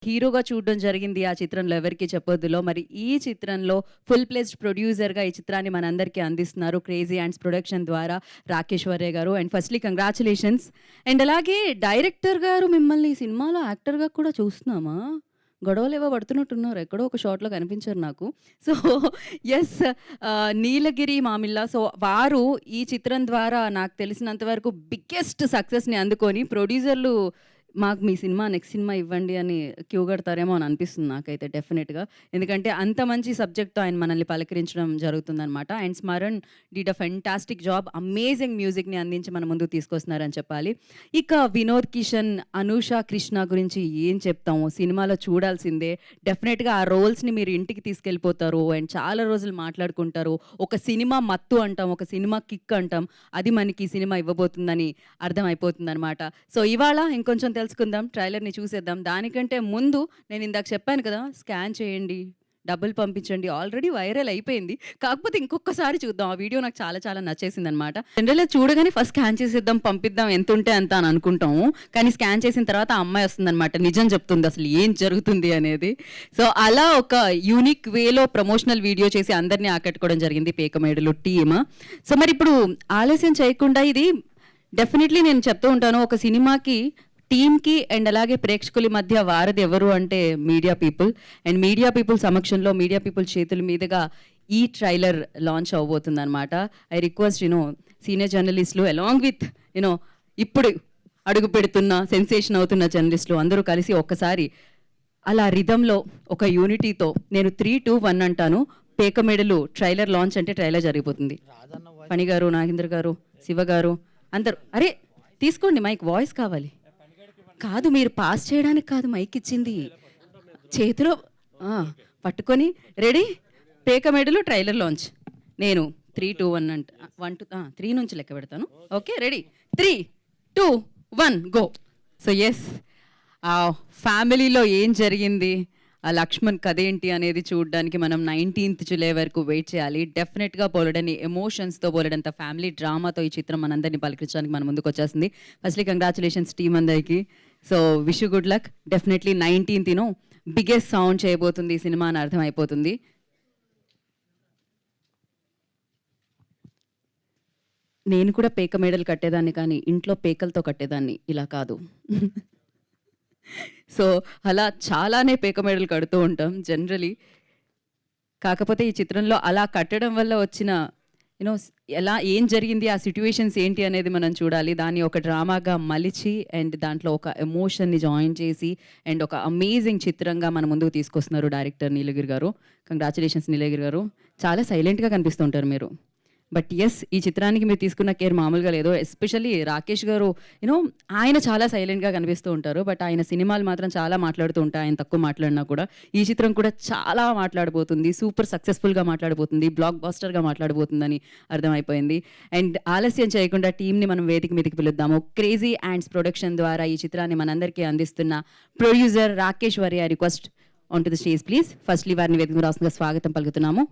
హీరోగా చూడడం జరిగింది ఆ చిత్రంలో 'ఎవరికీ చెప్పొద్దులో'. మరి ఈ చిత్రంలో ఫుల్ ప్లెజ్డ్ ప్రొడ్యూసర్‌గా ఈ చిత్రాన్ని మనందరికీ అందిస్తున్నారు 'క్రేజీ యాంట్స్' ప్రొడక్షన్ ద్వారా రాకేశ్వర్య గారు. And firstly congratulations. అండ్ అలాగే డైరెక్టర్ గారు మిమ్మల్ని ఈ సినిమాలో యాక్టర్‌గా కూడా చూస్తున్నామా? గొడవలేవో పడుతున్నట్టున్నారు. ఎక్కడో ఒక షాట్‌లో కనిపించారు నాకు. సో యెస్, 'నీలగిరి మామిళ్ళ'. సో వారు ఈ చిత్రం ద్వారా నాకు తెలిసినంత వరకు బిగ్గెస్ట్ సక్సెస్‌ని అందుకొని ప్రొడ్యూసర్‌లు మాకు మీ సినిమా నెక్స్ట్ సినిమా ఇవ్వండి అని క్యూ కడతారేమో అని అనిపిస్తుంది నాకైతే డెఫినెట్‌గా. ఎందుకంటే అంత మంచి సబ్జెక్ట్‌తో ఆయన మనల్ని పలకరించడం జరుగుతుందనమాట. And Smaran did a fantastic job. Amazing మ్యూజిక్‌ని అందించి మన ముందుకు తీసుకొస్తున్నారని చెప్పాలి. ఇక వినోద్ కిషన్, అనూష కృష్ణ గురించి ఏం చెప్తాము, సినిమాలో చూడాల్సిందే. డెఫినెట్‌గా ఆ రోల్స్‌ని మీరు ఇంటికి తీసుకెళ్ళిపోతారు అండ్ చాలా రోజులు మాట్లాడుకుంటారు. ఒక సినిమా మత్తు అంటాం, ఒక సినిమా కిక్ అంటాం. అది మనకి ఈ సినిమా ఇవ్వబోతుందని అర్థమైపోతుందనమాట. సో ఇవాళ ఇంకొంచెం తెలుసుకుందాం, ట్రైలర్‌ని చూసేద్దాం. దానికంటే ముందు నేను ఇందాక చెప్పాను కదా, స్కాన్ చేయండి, డబ్బులు పంపించండి. ఆల్రెడీ వైరల్ అయిపోయింది. కాకపోతే ఇంకొకసారి చూద్దాం. ఆ వీడియో నాకు చాలా చాలా నచ్చేసిందనమాట. జనరల్‌గా చూడగానే ఫస్ట్ స్కాన్ చేసేద్దాం, పంపిద్దాం, ఎంతుంటే అంత అని అనుకుంటాము. కానీ స్కాన్ చేసిన తర్వాత ఆ అమ్మాయి వస్తుందనమాట. నిజం చెప్తుంది అసలు ఏం జరుగుతుంది అనేది. సో అలా ఒక యూనిక్ వేలో ప్రమోషనల్ వీడియో చేసి అందరినీ ఆకట్టుకోవడం జరిగింది పేకమేడులు టీమ్. సో మరి ఇప్పుడు ఆలస్యం చేయకుండా ఇది డెఫినెట్లీ నేను చెప్తూ ఉంటాను, ఒక సినిమాకి టీమ్‌కి అండ్ అలాగే ప్రేక్షకుల మధ్య వారధి ఎవరు అంటే media people. And media people సమక్షంలో, మీడియా పీపుల్ చేతుల మీదుగా ఈ ట్రైలర్ లాంచ్ అవ్వబోతుందనమాట. ఐ రిక్వెస్ట్ సీనియర్ జర్నలిస్టులు అలాంగ్ విత్ ఇప్పుడు అడుగు పెడుతున్న సెన్సేషన్ అవుతున్న జర్నలిస్టులు అందరూ కలిసి ఒక్కసారి అలా రిథంలో ఒక యూనిటీతో నేను 3, 2, 1 అంటాను. పేకమేడలు ట్రైలర్ లాంచ్ అంటే ట్రైలర్ జరిగిపోతుంది. ఫణి గారు, నాగేంద్ర గారు, శివ గారు అందరూ అరే తీసుకోండి మైక్, వాయిస్ కావాలి. కాదు, మీరు పాస్ చేయడానికి కాదు మైక్ ఇచ్చింది, చేతిలో పట్టుకొని రెడీ. పేకమేడలు trailer launch. నేను 3, 2, 1 అంట 1, 2, 3 నుంచి లెక్క పెడతాను. Okay, ready, 3, 2, 1 go. So yes, ఆ ఫ్యామిలీలో ఏం జరిగింది, ఆ లక్ష్మణ్ కథ ఏంటి అనేది చూడడానికి మనం 19th జూలై వరకు వెయిట్ చేయాలి. డెఫినెట్గా బోలెడని ఎమోషన్స్తో, బోలెడంత ఫ్యామిలీ డ్రామాతో ఈ చిత్రం మనందరినీ పలకరించడానికి మన ముందుకు వచ్చేసింది. ఫస్ట్లీ కంగ్రాచులేషన్స్ టీమ్ అందరికి. So wish you good luck. Definitely 19th biggest sound చేయబోతుంది ఈ సినిమా అని అర్థమైపోతుంది. నేను కూడా పేక మేడలు కట్టేదాన్ని, కానీ ఇంట్లో పేకలతో కట్టేదాన్ని, ఇలా కాదు. సో అలా చాలానే పేక మేడలు కడుతూ ఉంటాం జనరలీ. కాకపోతే ఈ చిత్రంలో అలా కట్టడం వల్ల వచ్చిన యూనో ఎలా ఏం జరిగింది, ఆ సిట్యుయేషన్స్ ఏంటి అనేది మనం చూడాలి. దాన్ని ఒక డ్రామాగా మలిచి అండ్ దాంట్లో ఒక ఎమోషన్ని జాయిన్ చేసి అండ్ ఒక అమేజింగ్ చిత్రంగా మన ముందుకు తీసుకొస్తున్నారు డైరెక్టర్ నీలగిరి గారు. కంగ్రాచులేషన్స్ నీలగిరి గారు. చాలా సైలెంట్గా కనిపిస్తుంటారు మీరు. బట్ ఎస్, ఈ చిత్రానికి మీరు తీసుకున్న కేర్ మామూలుగా లేదు. ఎస్పెషల్లీ రాకేష్ గారు ఆయన చాలా సైలెంట్గా కనిపిస్తూ ఉంటారు. బట్ ఆయన సినిమాలు మాత్రం చాలా మాట్లాడుతూ ఉంటాయి, ఆయన తక్కువ మాట్లాడినా కూడా. ఈ చిత్రం కూడా చాలా మాట్లాడబోతుంది, సూపర్ సక్సెస్ఫుల్గా మాట్లాడబోతుంది, బ్లాక్ బాస్టర్గా మాట్లాడబోతుందని అర్థమైపోయింది. అండ్ ఆలస్యం చేయకుండా టీంని మనం వేదిక మీదకి పిలుద్దాము. క్రేజీ యాంట్స్ ప్రొడక్షన్ ద్వారా ఈ చిత్రాన్ని మనందరికీ అందిస్తున్న producer Rakesh Varya, request on to the stage please. Firstly వారిని వేదిక రాష్ట్రంగా స్వాగతం పలుకుతున్నాము.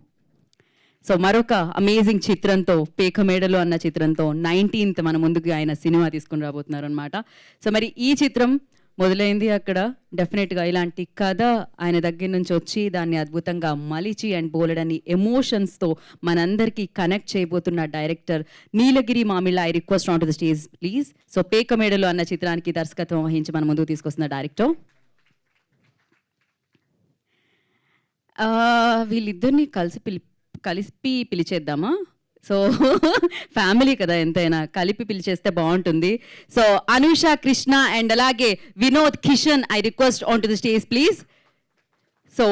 సో మరొక అమేజింగ్ చిత్రంతో, పేకమేడలు అన్న చిత్రంతో 19th మన ముందుకు ఆయన సినిమా తీసుకుని రాబోతున్నారు అనమాట. సో మరి ఈ చిత్రం మొదలైంది అక్కడ. డెఫినెట్గా ఇలాంటి కథ ఆయన దగ్గర నుంచి వచ్చి దాన్ని అద్భుతంగా మలిచి అండ్ బోలెడని ఎమోషన్స్తో మనందరికీ కనెక్ట్ చేయబోతున్న director Neelagiri Mamilla. I request on to the stage please. So Pekamedalu అన్న చిత్రానికి దర్శకత్వం వహించి మన ముందుకు తీసుకొస్తున్న డైరెక్టర్. వీళ్ళిద్దరిని కలిపి పిలిచేద్దామా? సో ఫ్యామిలీ కదా ఎంతైనా, కలిపి పిలిచేస్తే బాగుంటుంది. సో అనూష కృష్ణ అండ్ అలాగే Vinod Kishan, I request on to the stage please. So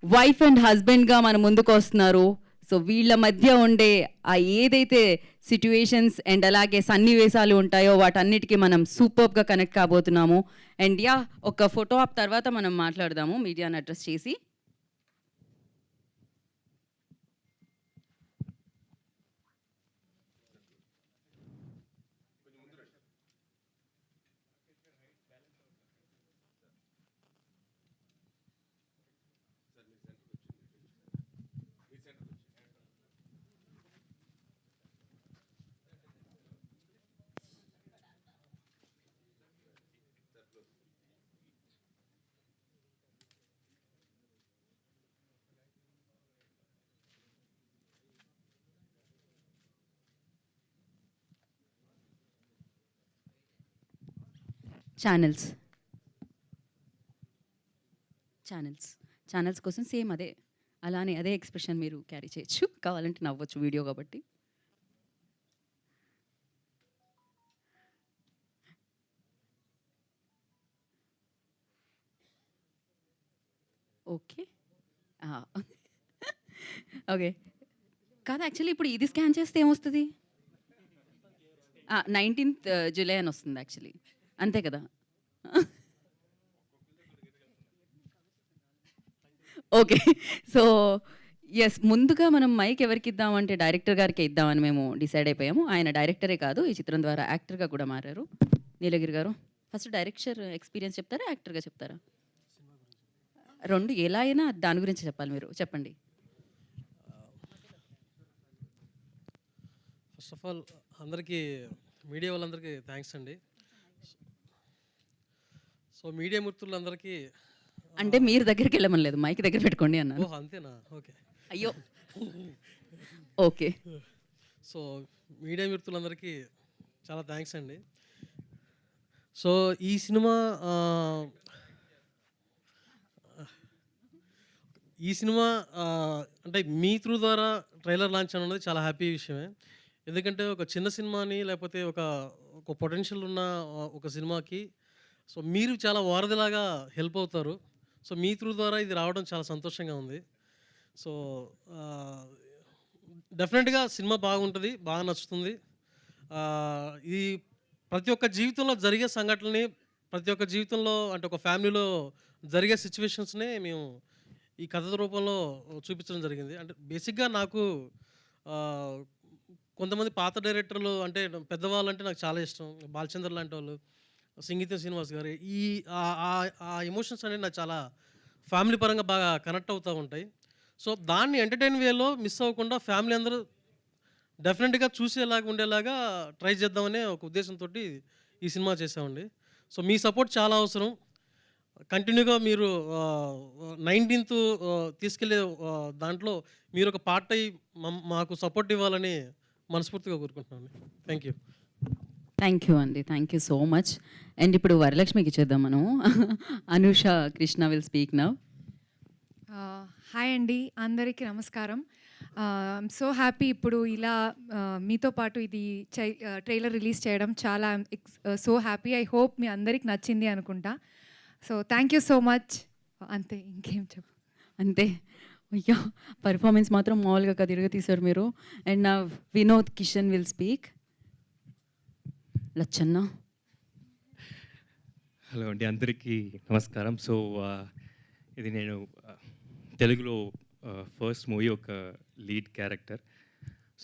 wife and హస్బెండ్గా మన ముందుకు వస్తున్నారు. సో వీళ్ళ మధ్య ఉండే ఆ ఏదైతే సిట్యుయేషన్స్ అండ్ అలాగే సన్నివేశాలు ఉంటాయో వాటన్నిటికీ మనం సూపర్గా కనెక్ట్ కాబోతున్నాము. అండ్ యా, ఒక ఫోటో ఆప్ తర్వాత మనం మాట్లాడదాము మీడియాని అడ్రస్ చేసి. ఛానల్స్ ఛానల్స్ కోసం సేమ్ అదే అలానే అదే ఎక్స్ప్రెషన్ మీరు క్యారీ చేయొచ్చు, కావాలంటే నవ్వచ్చు వీడియో కాబట్టి. ఓకే ఓకే కాదు, యాక్చువల్లీ ఇప్పుడు ఇది స్కాన్ చేస్తే ఏమొస్తుంది? 19th జూలై అని వస్తుంది యాక్చువల్లీ, అంతే కదా? ఓకే, సో ఎస్, ముందుగా మనం మైక్ ఎవరికి ఇద్దామంటే డైరెక్టర్ గారికి ఇద్దామని మేము డిసైడ్ అయిపోయాము. ఆయన డైరెక్టరే కాదు, ఈ చిత్రం ద్వారా యాక్టర్గా కూడా మారారు. నీలగిరి గారు ఫస్ట్ డైరెక్టర్ ఎక్స్పీరియన్స్ చెప్తారా, యాక్టర్గా చెప్తారా? రెండు ఎలా అయినా దాని గురించి చెప్పాలి, మీరు చెప్పండి. ఫస్ట్ ఆఫ్ ఆల్ అందరికీ, మీడియా వాళ్ళందరికీ థ్యాంక్స్ అండి. సో మీడియా మిత్రులందరికీ, అంటే మీరు దగ్గరికి వెళ్ళమని లేదు, మైక్ దగ్గర పెట్టుకోండి అన్నాను. ఓహ్ అంతేనా? ఓకే, అయ్యో ఓకే. సో మీడియా మిత్రులందరికీ చాలా థ్యాంక్స్ అండి. సో ఈ సినిమా అంటే మీ త్రూ ద్వారా ట్రైలర్ లాంచ్ అన్నది చాలా హ్యాపీ విషయమే. ఎందుకంటే ఒక చిన్న సినిమాని, లేకపోతే ఒక పొటెన్షియల్ ఉన్న ఒక సినిమాకి సో మీరు చాలా వారధిలాగా హెల్ప్ అవుతారు. సో మీ త్రూ ద్వారా ఇది రావడం చాలా సంతోషంగా ఉంది. సో డెఫినెట్గా సినిమా బాగుంటుంది, బాగా నచ్చుతుంది. ఇది ప్రతి ఒక్క జీవితంలో జరిగే సంఘటనని, ప్రతి ఒక్క జీవితంలో అంటే ఒక ఫ్యామిలీలో జరిగే సిచ్యువేషన్స్నే మేము ఈ కథ రూపంలో చూపించడం జరిగింది. అంటే బేసిక్గా నాకు కొంతమంది పాత డైరెక్టర్లు అంటే పెద్దవాళ్ళు అంటే నాకు చాలా ఇష్టం. బాలచంద్ర లాంటి వాళ్ళు, సంగీతం శ్రీనివాస్ గారు, ఆ ఎమోషన్స్ అనేవి నాకు చాలా ఫ్యామిలీ పరంగా బాగా కనెక్ట్ అవుతూ ఉంటాయి. సో దాన్ని ఎంటర్టైన్ వేలో మిస్ అవ్వకుండా ఫ్యామిలీ అందరూ డెఫినెట్గా చూసేలాగా ఉండేలాగా ట్రై చేద్దామనే ఒక ఉద్దేశంతో ఈ సినిమా చేసామండి. సో మీ సపోర్ట్ చాలా అవసరం. కంటిన్యూగా మీరు 19th తీసుకెళ్ళే దాంట్లో మీరు ఒక పార్ట్ అయ్యి మాకు సపోర్ట్ ఇవ్వాలని మనస్ఫూర్తిగా కోరుకుంటున్నాను. Thank you. థ్యాంక్ యూ అండి, thank you so much. And ఇప్పుడు వరలక్ష్మికి ఇచ్చేద్దాం మనం. Anusha Krishna will speak now. Hi అండి, అందరికీ నమస్కారం. ఐఎమ్ సో హ్యాపీ ఇప్పుడు ఇలా మీతో పాటు ఇది ట్రైలర్ రిలీజ్ చేయడం చాలా సో హ్యాపీ. ఐ హోప్ మీ అందరికి నచ్చింది అనుకుంటా. So thank you so much. అంతే, ఇంకేం చెప్పు. అంతే, అయ్యా పర్ఫార్మెన్స్ మాత్రం మామూలుగా కదిరిగా తీశారు మీరు. అండ్ నా Vinod Kishan will speak. Lachanna. Hello అండి, అందరికీ నమస్కారం. సో ఇది నేను తెలుగులో ఫస్ట్ మూవీ, ఒక లీడ్ క్యారెక్టర్.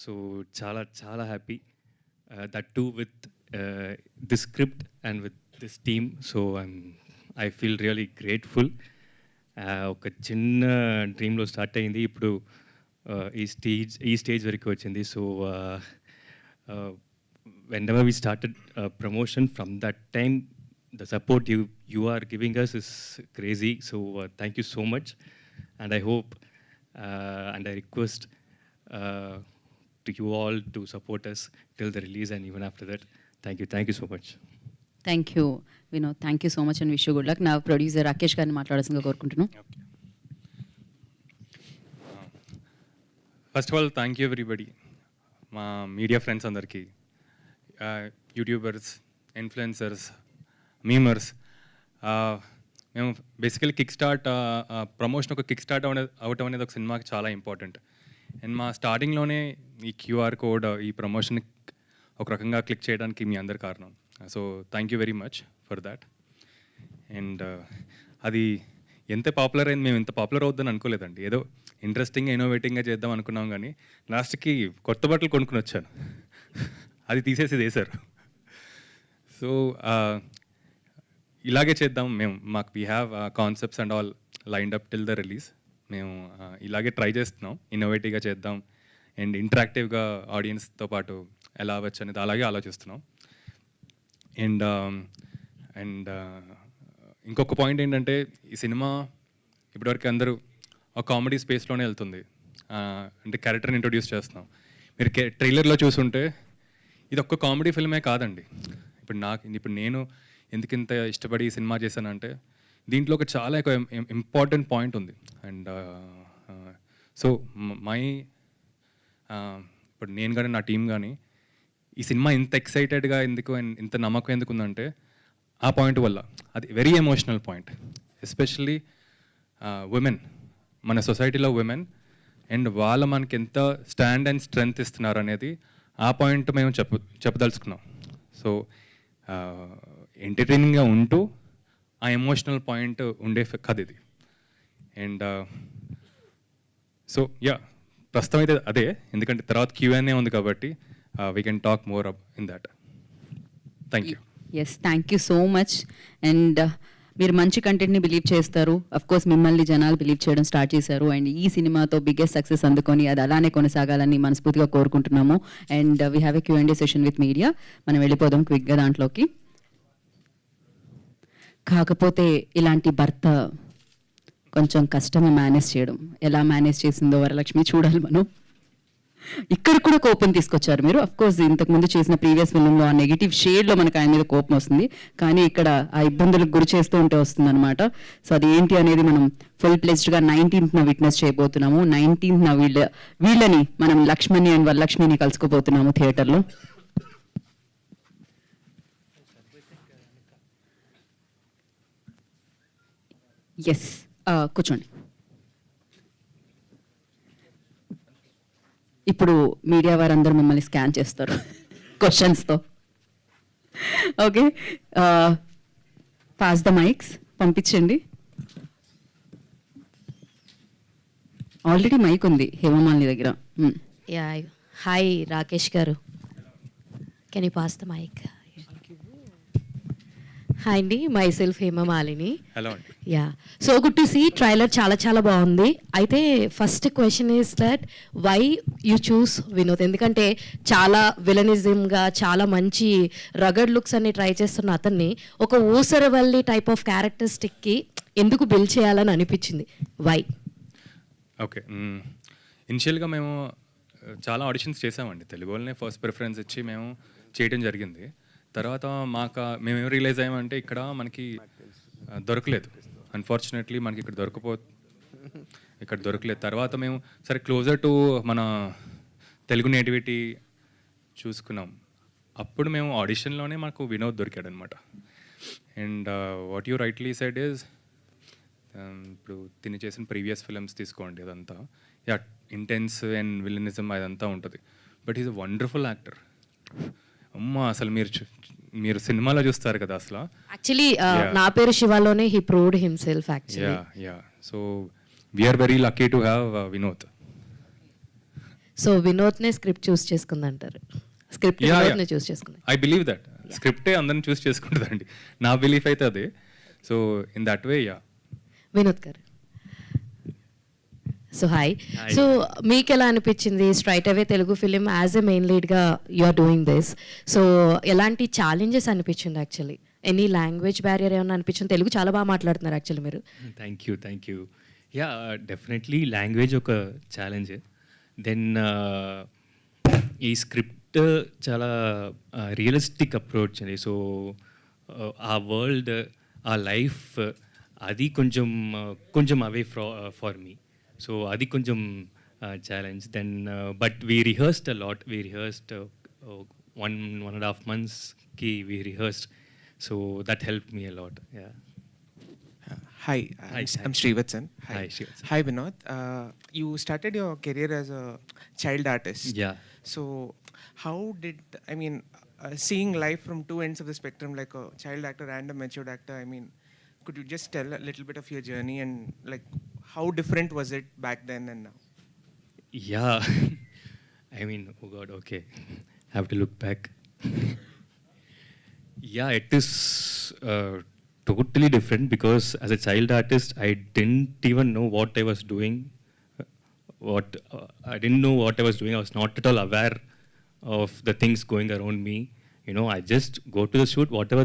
సో చాలా చాలా happy, that too with this script and with this team. So I feel really grateful. ఒక చిన్న డ్రీమ్లో స్టార్ట్ అయింది, ఇప్పుడు ఈ స్టేజ్ వరకు వచ్చింది. So whenever we started promotion, from that time the support you are giving us is crazy. So thank you so much, and I hope and I request to you all to support us till the release and even after that. Thank you so much. Thank you Vinod, thank you so much and wish you good luck. నా producer Rakesh గారిని మాట్లాడాల్సిందిగా కోరుకుంటున్నాను. First of all thank you everybody, మా media friends అందరికీ, YouTubers, influencers, memers. మేము basically kick start promotion, ఒక kick start అవటం అనేది ఒక సినిమాకి చాలా ఇంపార్టెంట్. అండ్ మా స్టార్టింగ్లోనే ఈ QR కోడ్ ఈ ప్రమోషన్ ఒక రకంగా క్లిక్ చేయడానికి మీ అందరి కారణం. So thank you very much for that. And అది ఎంత పాపులర్ అయింది, మేము ఇంత పాపులర్ అవుద్దని అనుకోలేదండి. ఏదో ఇంట్రెస్టింగ్గా ఇన్నోవేటింగ్గా చేద్దాం అనుకున్నాం, కానీ లాస్ట్కి కొత్త బట్టలు కొనుక్కుని వచ్చాను, అది తీసేసి వేశారు. సో ఇలాగే చేద్దాం మేము, మాకు we have concepts and all lined up till the release. మేము ఇలాగే ట్రై చేస్తున్నాం, ఇన్నోవేటివ్గా చేద్దాం అండ్ ఇంటరాక్టివ్గా ఆడియన్స్తో పాటు ఎలా అవ్వచ్చు అనేది అలాగే ఆలోచిస్తున్నాం. అండ్ ఇంకొక పాయింట్ ఏంటంటే, ఈ సినిమా ఇప్పటివరకు అందరూ ఒక కామెడీ స్పేస్లోనే వెళ్తుంది. అంటే క్యారెక్టర్ని ఇంట్రొడ్యూస్ చేస్తున్నాం. మీరు ట్రైలర్లో చూసుంటే ఇది ఒక్క కామెడీ ఫిల్మే కాదండి. ఇప్పుడు నేను ఎందుకు ఇంత ఇష్టపడి ఈ సినిమా చేశానంటే దీంట్లో ఒక చాలా ఒక ఇంపార్టెంట్ పాయింట్ ఉంది. అండ్ సో మై ఇప్పుడు నేను కానీ నా టీం కానీ ఈ సినిమా ఇంత ఎక్సైటెడ్గా ఎందుకు అండ్ ఇంత నమ్మకం ఎందుకు ఉందంటే ఆ పాయింట్ వల్ల. అది very emotional point, especially women, మన సొసైటీలో ఉమెన్ అండ్ వాళ్ళ మనకి ఎంత స్టాండ్ అండ్ స్ట్రెంగ్త్ ఇస్తున్నారు అనేది ఆ పాయింట్ మేము చెప్పదలుచుకున్నాం. సో ఎంటర్టైనింగ్గా ఉంటూ ఆ ఎమోషనల్ పాయింట్ ఉండే కథ ఇది. అండ్ సో యా, ప్రస్తుతం అయితే అదే, ఎందుకంటే తర్వాత Q&A ఉంది కాబట్టి we can talk more in that. Thank you. Yes, thank you so much. And మీరు మంచి కంటెంట్ని బిలీవ్ చేస్తారు. అఫ్ కోర్స్ మిమ్మల్ని జనాలు బిలీవ్ చేయడం స్టార్ట్ చేశారు. అండ్ ఈ సినిమాతో బిగ్గెస్ట్ సక్సెస్ అందుకొని అది అలానే కొనసాగాలని మనస్ఫూర్తిగా కోరుకుంటున్నాము. And we have a Q&A session with media. మనం వెళ్ళిపోదాం క్విక్గా దాంట్లోకి. కాకపోతే ఇలాంటి భర్త కొంచెం కష్టమే మేనేజ్ చేయడం. ఎలా మేనేజ్ చేసిందో వరలక్ష్మి చూడాలి మనం. ఇక్కడ కూడా కోపం తీసుకొచ్చారు మీరు. అఫ్ కోర్స్ ఇంతకుముందు చేసిన ప్రీవియస్ ఫిల్మ్లో ఆ నెగిటివ్ షేడ్లో మనకు ఆయన మీద కోపం వస్తుంది, కానీ ఇక్కడ ఆ ఇబ్బందులకు గురి చేస్తూ ఉంటే వస్తుంది అనమాట. సో అది ఏంటి అనేది మనం ఫుల్ ప్లెజ్డ్గా 19th విట్నెస్ చేయబోతున్నాము. 19th వీళ్ళని మనం లక్ష్మణి అండ్ వరలక్ష్మిని కలుసుకోబోతున్నాము థియేటర్లో. ఎస్, కూర్చోండి. ఇప్పుడు మీడియా వారందరూ మిమ్మల్ని స్కాన్ చేస్తారు క్వశ్చన్స్తో. ఓకే, పాస్ ద మైక్స్, పంపించండి. ఆల్రెడీ మైక్ ఉంది హేమమాలిని దగ్గర. Yeah. Hi, Rakesh garu. Can you pass the mic? Hi అండి, myself Hema Malini. హలో అండి. Yeah, so good to see. Trailer చాలా చాలా బాగుంది. అయితే first question is that why you choose Vinod? ఎందుకంటే చాలా విలనిజంగా చాలా మంచి రగడ్ లుక్స్ అన్ని ట్రై చేస్తున్న అతన్ని ఒక ఊసరవల్లి టైప్ ఆఫ్ క్యారెక్టరిస్టిక్కి ఎందుకు బిల్డ్ చేయాలని అనిపించింది? వై? ఓకే, ఇనిషియల్గా మేము చాలా ఆడిషన్స్ చేసామండి. తెలుగు వాళ్ళనే ఫస్ట్ ప్రిఫరెన్స్ ఇచ్చి మేము చేయడం జరిగింది. తర్వాత మేము ఏం రియలైజ్ అయ్యామంటే ఇక్కడ మనకి దొరకలేదు. అన్ఫార్చునేట్లీ మనకి ఇక్కడ దొరకలేదు. తర్వాత మేము సరే క్లోజర్ టు మన తెలుగు నేటివిటీ చూసుకున్నాం. అప్పుడు మేము ఆడిషన్లోనే మాకు వినోద్ దొరికాడు అనమాట. And what you rightly said is, ఇప్పుడు తిని చేసిన ప్రీవియస్ ఫిల్మ్స్ తీసుకోండి, అదంతా యా ఇంటెన్స్ అండ్ విలనిజం అదంతా ఉంటుంది. But is a wonderful actor. అమ్మ, అసలు మీరు సినిమాలో చూస్తారు కదా అసలు. యాక్చువల్లీ నా పేరు శివాలోనే he proved himself actually. Yeah, so we are very lucky to have Vinod. So వినోద్నే స్క్రిప్ట్ చూస్ చేసుకుందంటారు? స్క్రిప్ట్ వినోద్నే చూస్ చేసుకుంది. ఐ బిలీవ్ దట్ స్క్రిప్టే అందరిని చూస్ చేసుకుంటుందండి. నా బిలీఫ్ అయితే అదే. So in that way yeah. Vinod garu, so hi. So మీకు ఎలా అనిపించింది straight away Telugu film as a main లీడ్గా you are doing this? So ఎలాంటి ఛాలెంజెస్ అనిపించింది యాక్చువల్లీ? ఎనీ లాంగ్వేజ్ బ్యారియర్ ఏమన్నా అనిపించింది? తెలుగు చాలా బాగా మాట్లాడుతున్నారు యాక్చువల్లీ మీరు. Thank you. Yeah, definitely language ఒక ఛాలెంజ్. దెన్ ఈ స్క్రిప్ట్ చాలా రియలిస్టిక్ అప్రోచ్ అండి. సో ఆ వరల్డ్, ఆ లైఫ్, అది కొంచెం అవే ఫార్ మీ. సో అది కొంచెం challenge. Then but we rehearsed a lot. We rehearsed 1.5 monthsకి we rehearsed. So that helped me a lot. Yeah. Hi, Hi. I'm Srivatsan. Hi, Srivatsan. Hi, Vinod. You started your career as a child artist. Yeah. So, how did, seeing life from two ends of the spectrum, like a child actor and a matured actor, could you just tell a little bit of your journey and like how different was it back then and now? Yeah. Oh God, okay. Have to look back. Yeah, it is totally different because as a child artist, I didn't even know what I was doing. I didn't know what I was doing. I was not at all aware of the things going around me. I just go to the shoot, whatever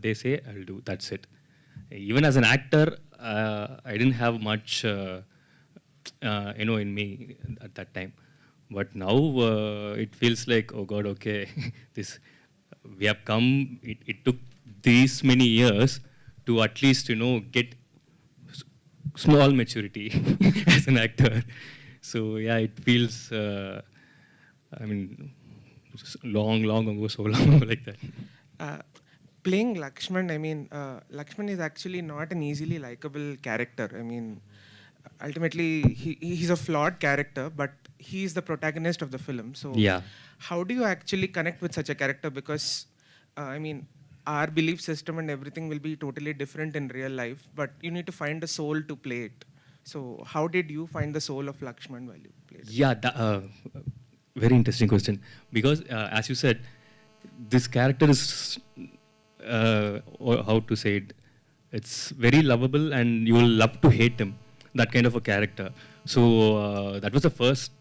they say, I'll do. That's it. Even as an actor, I didn't have much, in me at that time. But now it feels like, oh God, okay, we have come. It took these many years to at least, you know, get small maturity as an actor. So yeah, it feels, I mean, long ago, so long ago like that. Playing Lakshman, I mean, Lakshman is actually not an easily likable character. I mean, ultimately, he's a flawed character, but he's the protagonist of the film. So, Yeah. how do you actually connect with such a character? Because, I mean, our belief system and everything will be totally different in real life, but you need to find a soul to play it. So, how did you find the soul of Lakshman while you played it? Yeah, very interesting question. Because as you said, this character is, or how to say it, it's very lovable and you will love to hate him, that kind of a character. So that was the first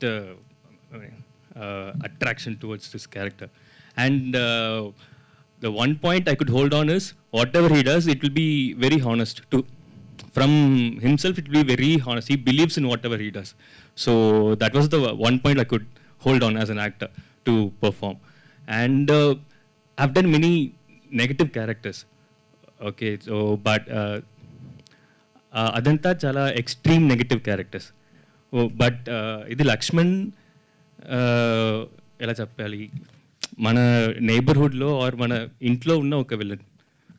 attraction towards this character. And the one point I could hold on is, whatever he does, it will be very honest. From himself, it will be very honest. He believes in whatever he does. So that was the one point I could hold on as an actor to perform. And I've done many negative characters. Okay, so but అదంతా చాలా extreme negative characters. But ఇది లక్ష్మణ్ ఎలా చెప్పాలి, మన నైబర్హుడ్లో are మన ఇంట్లో ఉన్న ఒక విలన్.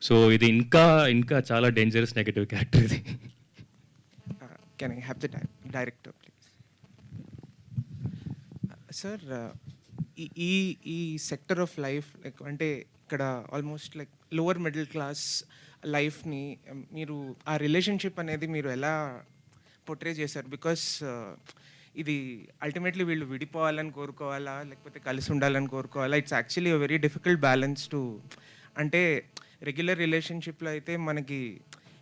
సో ఇది ఇంకా చాలా డేంజరస్ నెగటివ్ క్యారెక్టర్ ఇది. Can I have the director, please? Sir, ఈ సెక్టర్ ఆఫ్ లైఫ్ లైక్ అంటే ఇక్కడ almost like lower middle class లైఫ్ని మీరు ఆ రిలేషన్షిప్ అనేది మీరు ఎలా పోర్ట్రే చేశారు? బికాస్ ఇది అల్టిమేట్లీ వీళ్ళు విడిపోవాలని కోరుకోవాలా లేకపోతే కలిసి ఉండాలని కోరుకోవాలా? It's actually a very difficult balance to, అంటే రెగ్యులర్ రిలేషన్షిప్లో అయితే మనకి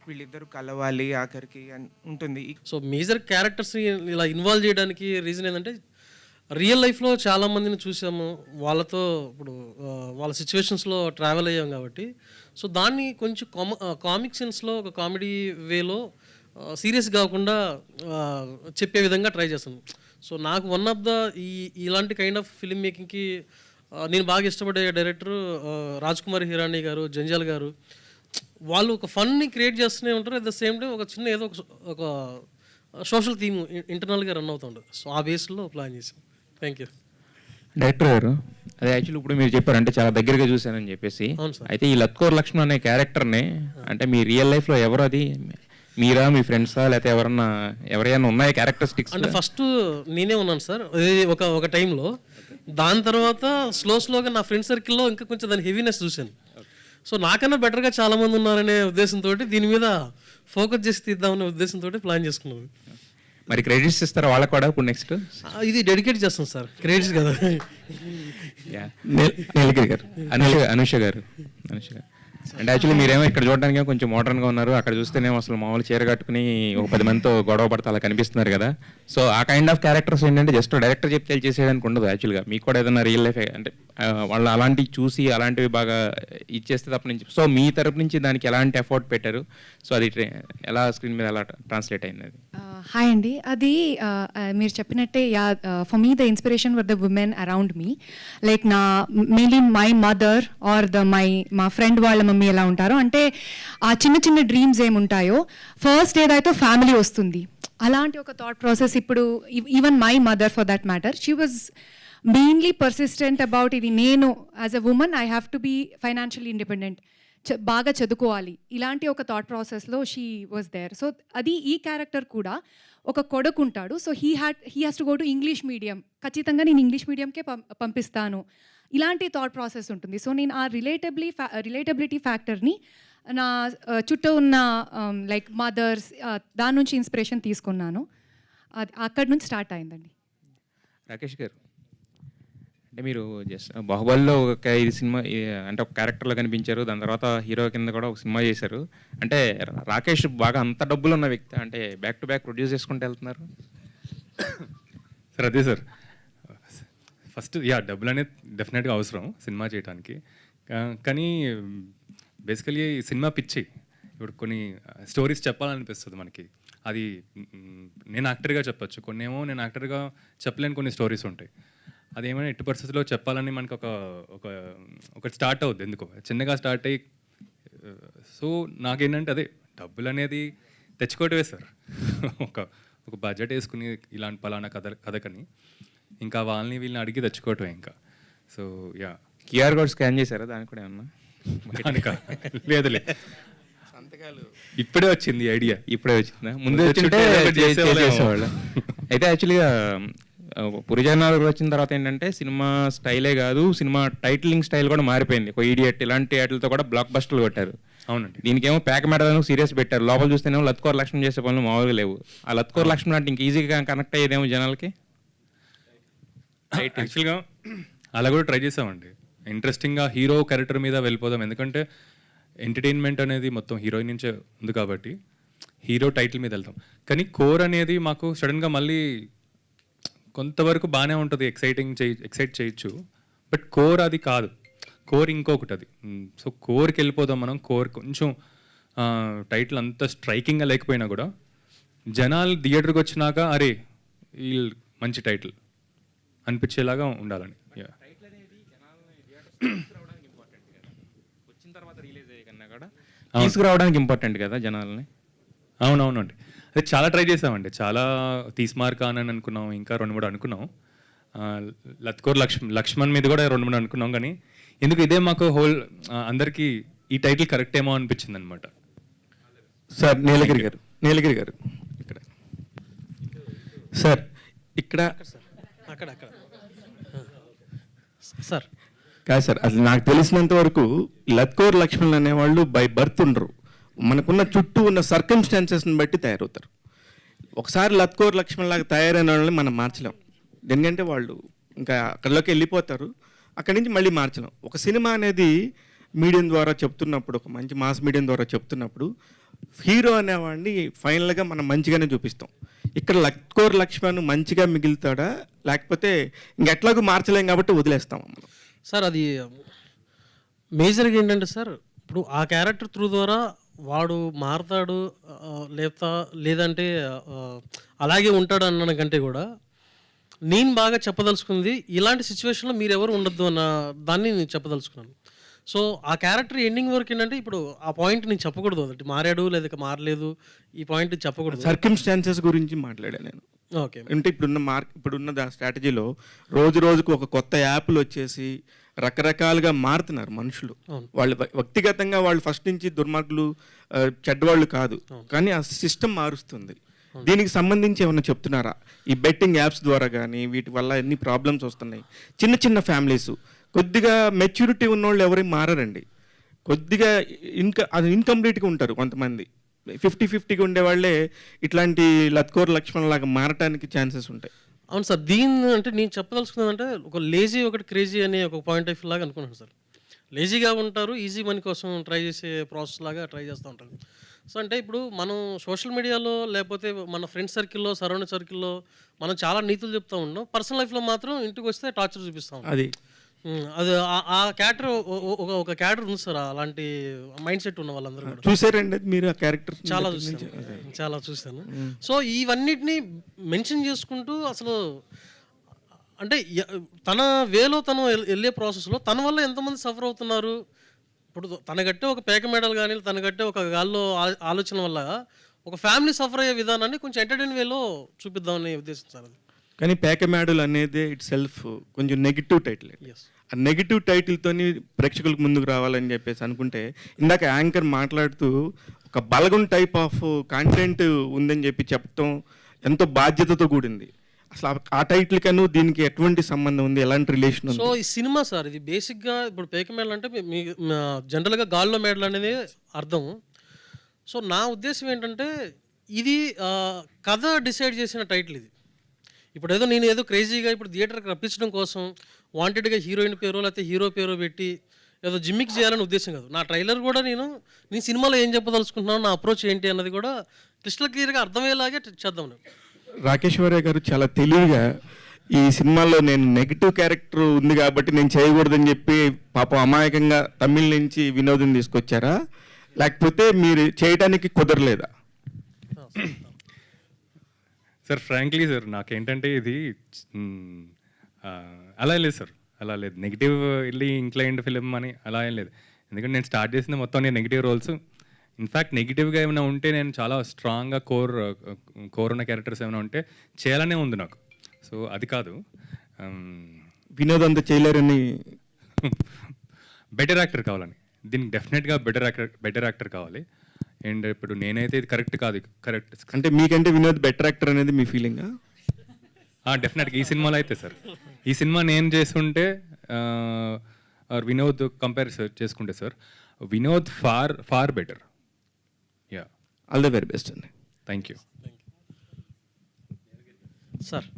వీళ్ళిద్దరూ కలవాలి ఆఖరికి అని ఉంటుంది. సో మేజర్ క్యారెక్టర్స్ని ఇలా ఇన్వాల్వ్ చేయడానికి రీజన్ ఏంటంటే, రియల్ లైఫ్లో చాలామందిని చూసాము, వాళ్ళతో ఇప్పుడు వాళ్ళ సిచ్యువేషన్స్లో ట్రావెల్ అయ్యాం కాబట్టి, సో దాన్ని కొంచెం కామిక్ సెన్స్లో ఒక కామెడీ వేలో సీరియస్ కాకుండా చెప్పే విధంగా ట్రై చేస్తాను. సో నాకు వన్ ఆఫ్ ద ఇలాంటి కైండ్ ఆఫ్ ఫిల్మ్ మేకింగ్కి నేను బాగా ఇష్టపడే డైరెక్టర్ రాజ్ కుమార్ హిరానీ గారు, జంజాల్ గారు. వాళ్ళు ఒక ఫన్ని క్రియేట్ చేస్తూనే ఉంటారు, అట్ ద సేమ్ టైం ఒక చిన్న ఏదో ఒక సోషల్ థీమ్ ఇంటర్నల్గా రన్ అవుతుంటుంది. సో ఆ బేస్లో ప్లాన్ చేసాం. Thank you. డైరెక్టర్ గారు, అదే యాక్చువల్లీ ఇప్పుడు మీరు చెప్పారు అంటే చాలా దగ్గరగా చూశానని చెప్పేసి, అయితే ఈ లత్కోర్ లక్ష్మణ్ అనే క్యారెక్టర్ని అంటే మీ రియల్ లైఫ్లో ఎవరు, అది మీరా, మీ ఫ్రెండ్సా, లేకపోతే ఎవరైనా ఉన్నాయా క్యారెక్టరిస్టిక్స్? అంటే ఫస్ట్ నేనే ఉన్నాను సార్ ఒక టైంలో. దాని తర్వాత స్లోగా నా ఫ్రెండ్ సర్కిల్లో ఇంకా కొంచెం దాని హెవీనెస్ చూశాను. సో నాకన్నా బెటర్గా చాలామంది ఉన్నారనే ఉద్దేశంతో దీని మీద ఫోకస్ చేసి తీద్దామనే ఉద్దేశంతో ప్లాన్ చేసుకున్నాను. మరి క్రెడిట్స్ ఇస్తారా వాళ్ళకి కూడా ఇప్పుడు నెక్స్ట్? ఇది డెడికేట్ చేస్తాం సార్, క్రెడిట్స్ కదా. నీలగిరి గారు, అనుష గారు. అంటే యాక్చువల్లీ మీరేమో ఇక్కడ చూడడానికి కొంచెం మోడర్న్గా ఉన్నారు, అక్కడ చూస్తేనేమో అసలు మామూలు చీర కట్టుకుని ఒక 10 మందితో గొడవ పడతా అలా కనిపిస్తున్నారు కదా. సో ఆ కైండ్ ఆఫ్ క్యారెక్టర్స్ ఏంటంటే జస్ట్ డైరెక్టర్ చెప్తే చేసేయడానికి ఉండదు. యాక్చువల్గా మీకు కూడా ఏదైనా రియల్ లైఫ్ అంటే వాళ్ళు అలాంటివి చూసి అలాంటివి బాగా ఇచ్చేస్తే తప్ప నుంచి, సో మీ తరపు నుంచి దానికి ఎలాంటి ఎఫర్ట్ పెట్టారు? సో అది ఎలా స్క్రీన్ మీద ఎలా ట్రాన్స్లేట్ అయింది? అది హాయ్ అండి. అది మీరు చెప్పినట్టే, for me the inspiration were the women around me, like నా మెయిన్లీ మై మదర్ ఆర్ మా ఫ్రెండ్ వాళ్ళ మమ్మీ ఎలా ఉంటారో, అంటే ఆ చిన్న చిన్న డ్రీమ్స్ ఏముంటాయో ఫస్ట్ ఏదైతే ఫ్యామిలీ వస్తుంది, అలాంటి ఒక థాట్ ప్రాసెస్. ఇప్పుడు even my mother for that matter, she was mainly persistent about ఇది, నేను as a woman I have to be financially independent, బాగా చదువుకోవాలి, ఇలాంటి ఒక థాట్ ప్రాసెస్లో షీ వాజ్ దేర్. సో అది ఈ క్యారెక్టర్ కూడా ఒక కొడుకు ఉంటాడు. So he has to go to English medium, ఖచ్చితంగా నేను ఇంగ్లీష్ మీడియంకే పంపిస్తాను, ఇలాంటి థాట్ ప్రాసెస్ ఉంటుంది. సో నేను ఆ రిలేటబిలిటీ ఫ్యాక్టర్ని నా చుట్టూ ఉన్న లైక్ మదర్స్ దాని నుంచి ఇన్స్పిరేషన్ తీసుకున్నాను. అది అక్కడి నుంచి స్టార్ట్ అయిందండి. రాకేష్ గారు, అంటే మీరు జస్ట్ బాహుబలిలో ఒక 5 సినిమా అంటే ఒక క్యారెక్టర్లో కనిపించారు, దాని తర్వాత హీరో కింద కూడా ఒక సినిమా చేశారు. అంటే రాకేష్ బాగా అంత డబ్బులు ఉన్న వ్యక్తి, అంటే బ్యాక్ టు బ్యాక్ ప్రొడ్యూస్ చేసుకుంటూ వెళ్తున్నారు సార్? అదే సార్, ఫస్ట్ డబ్బులు అనేది డెఫినెట్గా అవసరం సినిమా చేయడానికి. కానీ బేసికలీ సినిమా పిచ్చి. ఇప్పుడు కొన్ని స్టోరీస్ చెప్పాలనిపిస్తుంది మనకి, అది నేను యాక్టర్గా చెప్పచ్చు, కొన్ని ఏమో నేను యాక్టర్గా చెప్పలేని కొన్ని స్టోరీస్ ఉంటాయి. అదేమైనా ఎట్టి పరిస్థితుల్లో చెప్పాలని మనకు ఒక స్టార్ట్ అవుద్ది. ఎందుకో చిన్నగా స్టార్ట్ అయ్యి సో నాకేంటంటే అదే డబ్బులు అనేది తెచ్చుకోవటమే సార్. ఒక ఒక బడ్జెట్ వేసుకుని ఇలాంటి పలానా కథకని ఇంకా వాళ్ళని వీళ్ళని అడిగి తెచ్చుకోవటమే ఇంకా. So yeah. QR code scan చేశారా దానికి కూడా ఏమన్నా? లేదులే, ఇప్పుడే వచ్చింది ఐడియా. ఇప్పుడే వచ్చిందా? ముందే వచ్చింటే చేసేవాళ్ళేమో. చేసేవాళ్ళు. అయితే యాక్చువల్గా పురిజనాలు వచ్చిన తర్వాత ఏంటంటే సినిమా స్టైలే కాదు, సినిమా టైటిలింగ్ స్టైల్ కూడా మారిపోయింది. ఒక ఈడియట్ ఇలాంటి వాటితో కూడా బ్లాక్ బస్టర్లు కొట్టారు. అవునండి. దీనికేమో పేక మెడలను సీరియస్ పెట్టారు. లోపల చూస్తేనేమో లత్కోర్ లక్ష్మణ్ చేసే పనులు మామూలుగా లేవు. ఆ లత్కోర్ లక్ష్మణ్ అంటే ఇంక ఈజీగా కనెక్ట్ అయ్యేదేమో జనాలకి. యాక్చువల్గా అలా కూడా ట్రై చేసామండి. ఇంట్రెస్టింగ్గా హీరో క్యారెక్టర్ మీద వెళ్ళిపోదాం, ఎందుకంటే ఎంటర్టైన్మెంట్ అనేది మొత్తం హీరోయిన్ నుంచే ఉంది కాబట్టి హీరో టైటిల్ మీద వెళ్తాం. కానీ కోర్ అనేది మాకు సడన్గా మళ్ళీ కొంతవరకు బాగానే ఉంటుంది, ఎక్సైట్ చేయొచ్చు. బట్ కోర్ అది కాదు, కోర్ ఇంకొకటి అది. సో కోర్కి వెళ్ళిపోదాం మనం. కోర్ కొంచెం టైటిల్ అంత స్ట్రైకింగ్గా లేకపోయినా కూడా జనాలు థియేటర్కి వచ్చినాక అరే ఈ మంచి టైటిల్ అనిపించేలాగా ఉండాలని. తీసుకురావడానికి ఇంపార్టెంట్ కదా జనాలని. అవునవునండి, అదే చాలా ట్రై చేసామండి. చాలా తీస్మార్ ఖాన్ అని అనుకున్నాం, ఇంకా 2-3 అనుకున్నాం. లత్కోర్ లక్ష్మణ్ మీద కూడా 2-3 అనుకున్నాం. కానీ ఎందుకు ఇదే మాకు హోల్ అందరికీ ఈ టైటిల్ కరెక్ట్ ఏమో అనిపించింది అనమాట. సార్ నీలగిరి గారు ఇక్కడ సార్ ఇక్కడ అక్కడ సార్ కాదు సార్, అసలు నాకు తెలిసినంత వరకు లత్కోర్ లక్ష్మణ్ అనేవాళ్ళు బై బర్త్ ఉండరు. మనకున్న చుట్టూ ఉన్న సర్కమ్స్టాన్సెస్ని బట్టి తయారవుతారు. ఒకసారి లత్కోర్ లక్ష్మణ్ లాగా తయారైన వాళ్ళని మనం మార్చలేం. ఎందుకంటే వాళ్ళు ఇంకా అక్కడిలోకి వెళ్ళిపోతారు, అక్కడి నుంచి మళ్ళీ మార్చలేం. ఒక సినిమా అనేది మీడియం ద్వారా చెప్తున్నప్పుడు, ఒక మంచి మాస్ మీడియం ద్వారా చెప్తున్నప్పుడు హీరో అనేవాడిని ఫైనల్గా మనం మంచిగానే చూపిస్తాం. ఇక్కడ లత్కోర్ లక్ష్మణ్ మంచిగా మిగులుతాడా, లేకపోతే ఇంకెట్లాగూ మార్చలేం కాబట్టి వదిలేస్తాం మనం. సార్ అది మేజర్గా ఏంటంటే సార్, ఇప్పుడు ఆ క్యారెక్టర్ త్రూ ద్వారా వాడు మారతాడు లేదంటే అలాగే ఉంటాడు అన్న కంటే కూడా నేను బాగా చెప్పదలుచుకుంది ఇలాంటి సిచ్యువేషన్లో మీరు ఎవరు ఉండొద్దు అన్న దాన్ని నేను చెప్పదలుచుకున్నాను. సో ఆ క్యారెక్టర్ ఎండింగ్ వరకు ఏంటంటే ఇప్పుడు ఆ పాయింట్ నేను చెప్పకూడదు, అంటే మారాడు లేదా మారలేదు ఈ పాయింట్ చెప్పకూడదు. సర్కమ్స్టాన్సెస్ గురించి మాట్లాడాను నేను. ఓకే, అంటే ఇప్పుడున్న స్ట్రాటజీలో రోజు రోజుకు ఒక కొత్త యాప్లు వచ్చేసి రకరకాలుగా మారుతున్నారు మనుషులు. వాళ్ళు వ్యక్తిగతంగా వాళ్ళు ఫస్ట్ నుంచి దుర్మార్గులు చెడ్డవాళ్ళు కాదు, కానీ ఆ సిస్టమ్ మారుస్తుంది. దీనికి సంబంధించి ఏమన్నా చెప్తున్నారా? ఈ బెట్టింగ్ యాప్స్ ద్వారా కానీ వీటి వల్ల ఎన్ని ప్రాబ్లమ్స్ వస్తున్నాయి. చిన్న చిన్న ఫ్యామిలీస్ కొద్దిగా మెచ్యూరిటీ ఉన్నోళ్ళు ఎవరైనా మారారండి. కొద్దిగా అది ఇన్కంప్లీట్గా ఉంటారు కొంతమంది. 50-50గా ఉండేవాళ్ళే ఇట్లాంటి లత్కోర్ లక్ష్మణ్ లాగా మారటానికి ఛాన్సెస్ ఉంటాయి. అవును సార్, దీన్ని అంటే నేను చెప్పదలుచుకున్నదంటే ఒక లేజీ ఒకటి క్రేజీ అనే ఒక పాయింట్ ఆఫ్ వ్యూ లాగా అనుకున్నాను సార్. లేజీగా ఉంటారు, ఈజీ మనీ కోసం ట్రై చేసే ప్రాసెస్ లాగా ట్రై చేస్తూ ఉంటారు. సో అంటే ఇప్పుడు మనం సోషల్ మీడియాలో లేకపోతే మన ఫ్రెండ్ సర్కిల్లో సరౌండింగ్ సర్కిల్లో మనం చాలా నీతులు చెప్తూ ఉంటాం, పర్సనల్ లైఫ్లో మాత్రం ఇంటికి వస్తే టార్చర్ చూపిస్తాం. అది ఆ క్యారెక్టర్ ఒక క్యారెక్టర్ ఉంది సార్, అలాంటి మైండ్ సెట్ ఉన్న వాళ్ళందరూ కూడా. చూసారండి మీరు ఆ క్యారెక్టర్? చాలా చూశాను. సో ఇవన్నిటిని మెన్షన్ చేసుకుంటూ అసలు అంటే తన వేలో తను వెళ్ళే ప్రాసెస్లో తన వల్ల ఎంతమంది సఫర్ అవుతున్నారు. ఇప్పుడు తన గట్టే ఒక పేక మెడల్ కానీ తన గట్టే ఒక గాల్లో ఆలోచన వల్ల ఒక ఫ్యామిలీ సఫర్ అయ్యే విధానాన్ని కొంచెం ఎంటర్టైన్ వేలో చూపిద్దామని ఉద్దేశం సార్ అది. కానీ పేకమేడలు అనేది ఇట్ సెల్ఫ్ కొంచెం నెగిటివ్ టైటిల్. ఆ నెగిటివ్ టైటిల్తోని ప్రేక్షకులకు ముందుకు రావాలని చెప్పేసి అనుకుంటే, ఇందాక యాంకర్ మాట్లాడుతూ ఒక బలగం టైప్ ఆఫ్ కాంటెంట్ ఉందని చెప్పి చెప్పడం ఎంతో బాధ్యతతో కూడింది. అసలు ఆ టైటిల్ కను దీనికి ఎటువంటి సంబంధం ఉంది, ఎలాంటి రిలేషన్ ఉంది? సో ఈ సినిమా సార్ ఇది బేసిక్గా ఇప్పుడు పేక మెడల్ అంటే మీ జనరల్గా గాల్లో మెడల్ అనేది అర్థం. సో నా ఉద్దేశం ఏంటంటే ఇది కథ డిసైడ్ చేసిన టైటిల్ ఇది. ఇప్పుడు నేను ఏదో క్రేజీగా ఇప్పుడు థియేటర్కి రప్పించడం కోసం వాంటెడ్గా హీరోయిన్ పేరు లేకపోతే హీరో పేరు పెట్టి ఏదో జిమ్మిక్ చేయాలని ఉద్దేశం కాదు. నా ట్రైలర్ కూడా నేను సినిమాలో ఏం చెప్పదలుచుకుంటున్నాను, నా అప్రోచ్ ఏంటి అన్నది కూడా క్రిస్టల్ క్లియర్గా అర్థమయ్యేలాగే చేద్దాం. రాకేశ్వరయ్య గారు చాలా తెలివిగా ఈ సినిమాలో నేను నెగిటివ్ క్యారెక్టర్ ఉంది కాబట్టి నేను చేయకూడదని చెప్పి పాపం అమాయకంగా తమిళ నుంచి వినోదం తీసుకొచ్చారా, లేకపోతే మీరు చేయడానికి కుదరలేదా? సార్ ఫ్రాంక్లీ సార్ నాకేంటంటే ఇది అలా లేదు సార్, అలా లేదు. నెగిటివ్ వెళ్ళి ఇంక్లైన్డ్ ఫిలిం అని అలా ఏం లేదు. ఎందుకంటే నేను స్టార్ట్ చేసింది మొత్తం నేను నెగిటివ్ రోల్స్. ఇన్ఫ్యాక్ట్ నెగిటివ్గా ఏమైనా ఉంటే నేను చాలా స్ట్రాంగ్గా కోర్ ఉన్న క్యారెక్టర్స్ ఏమైనా ఉంటే చేయాలనే ఉంది నాకు. సో అది కాదు, వినోద్ అంత చేయలేరని. బెటర్ యాక్టర్ కావాలని, దీనికి డెఫినెట్గా బెటర్ యాక్టర్ కావాలి. అండ్ ఇప్పుడు నేనైతే ఇది కరెక్ట్ కాదు, కరెక్ట్ అంటే మీకంటే వినోద్ బెటర్ యాక్టర్ అనేది మీ ఫీలింగా? డెఫినెట్గా ఈ సినిమాలో అయితే సార్, ఈ సినిమా నేను చేస్తుంటే వినోద్ కంపేర్ చేసుకుంటే sir, Vinod far better. Yeah, all the very best అండి. Thank you sir.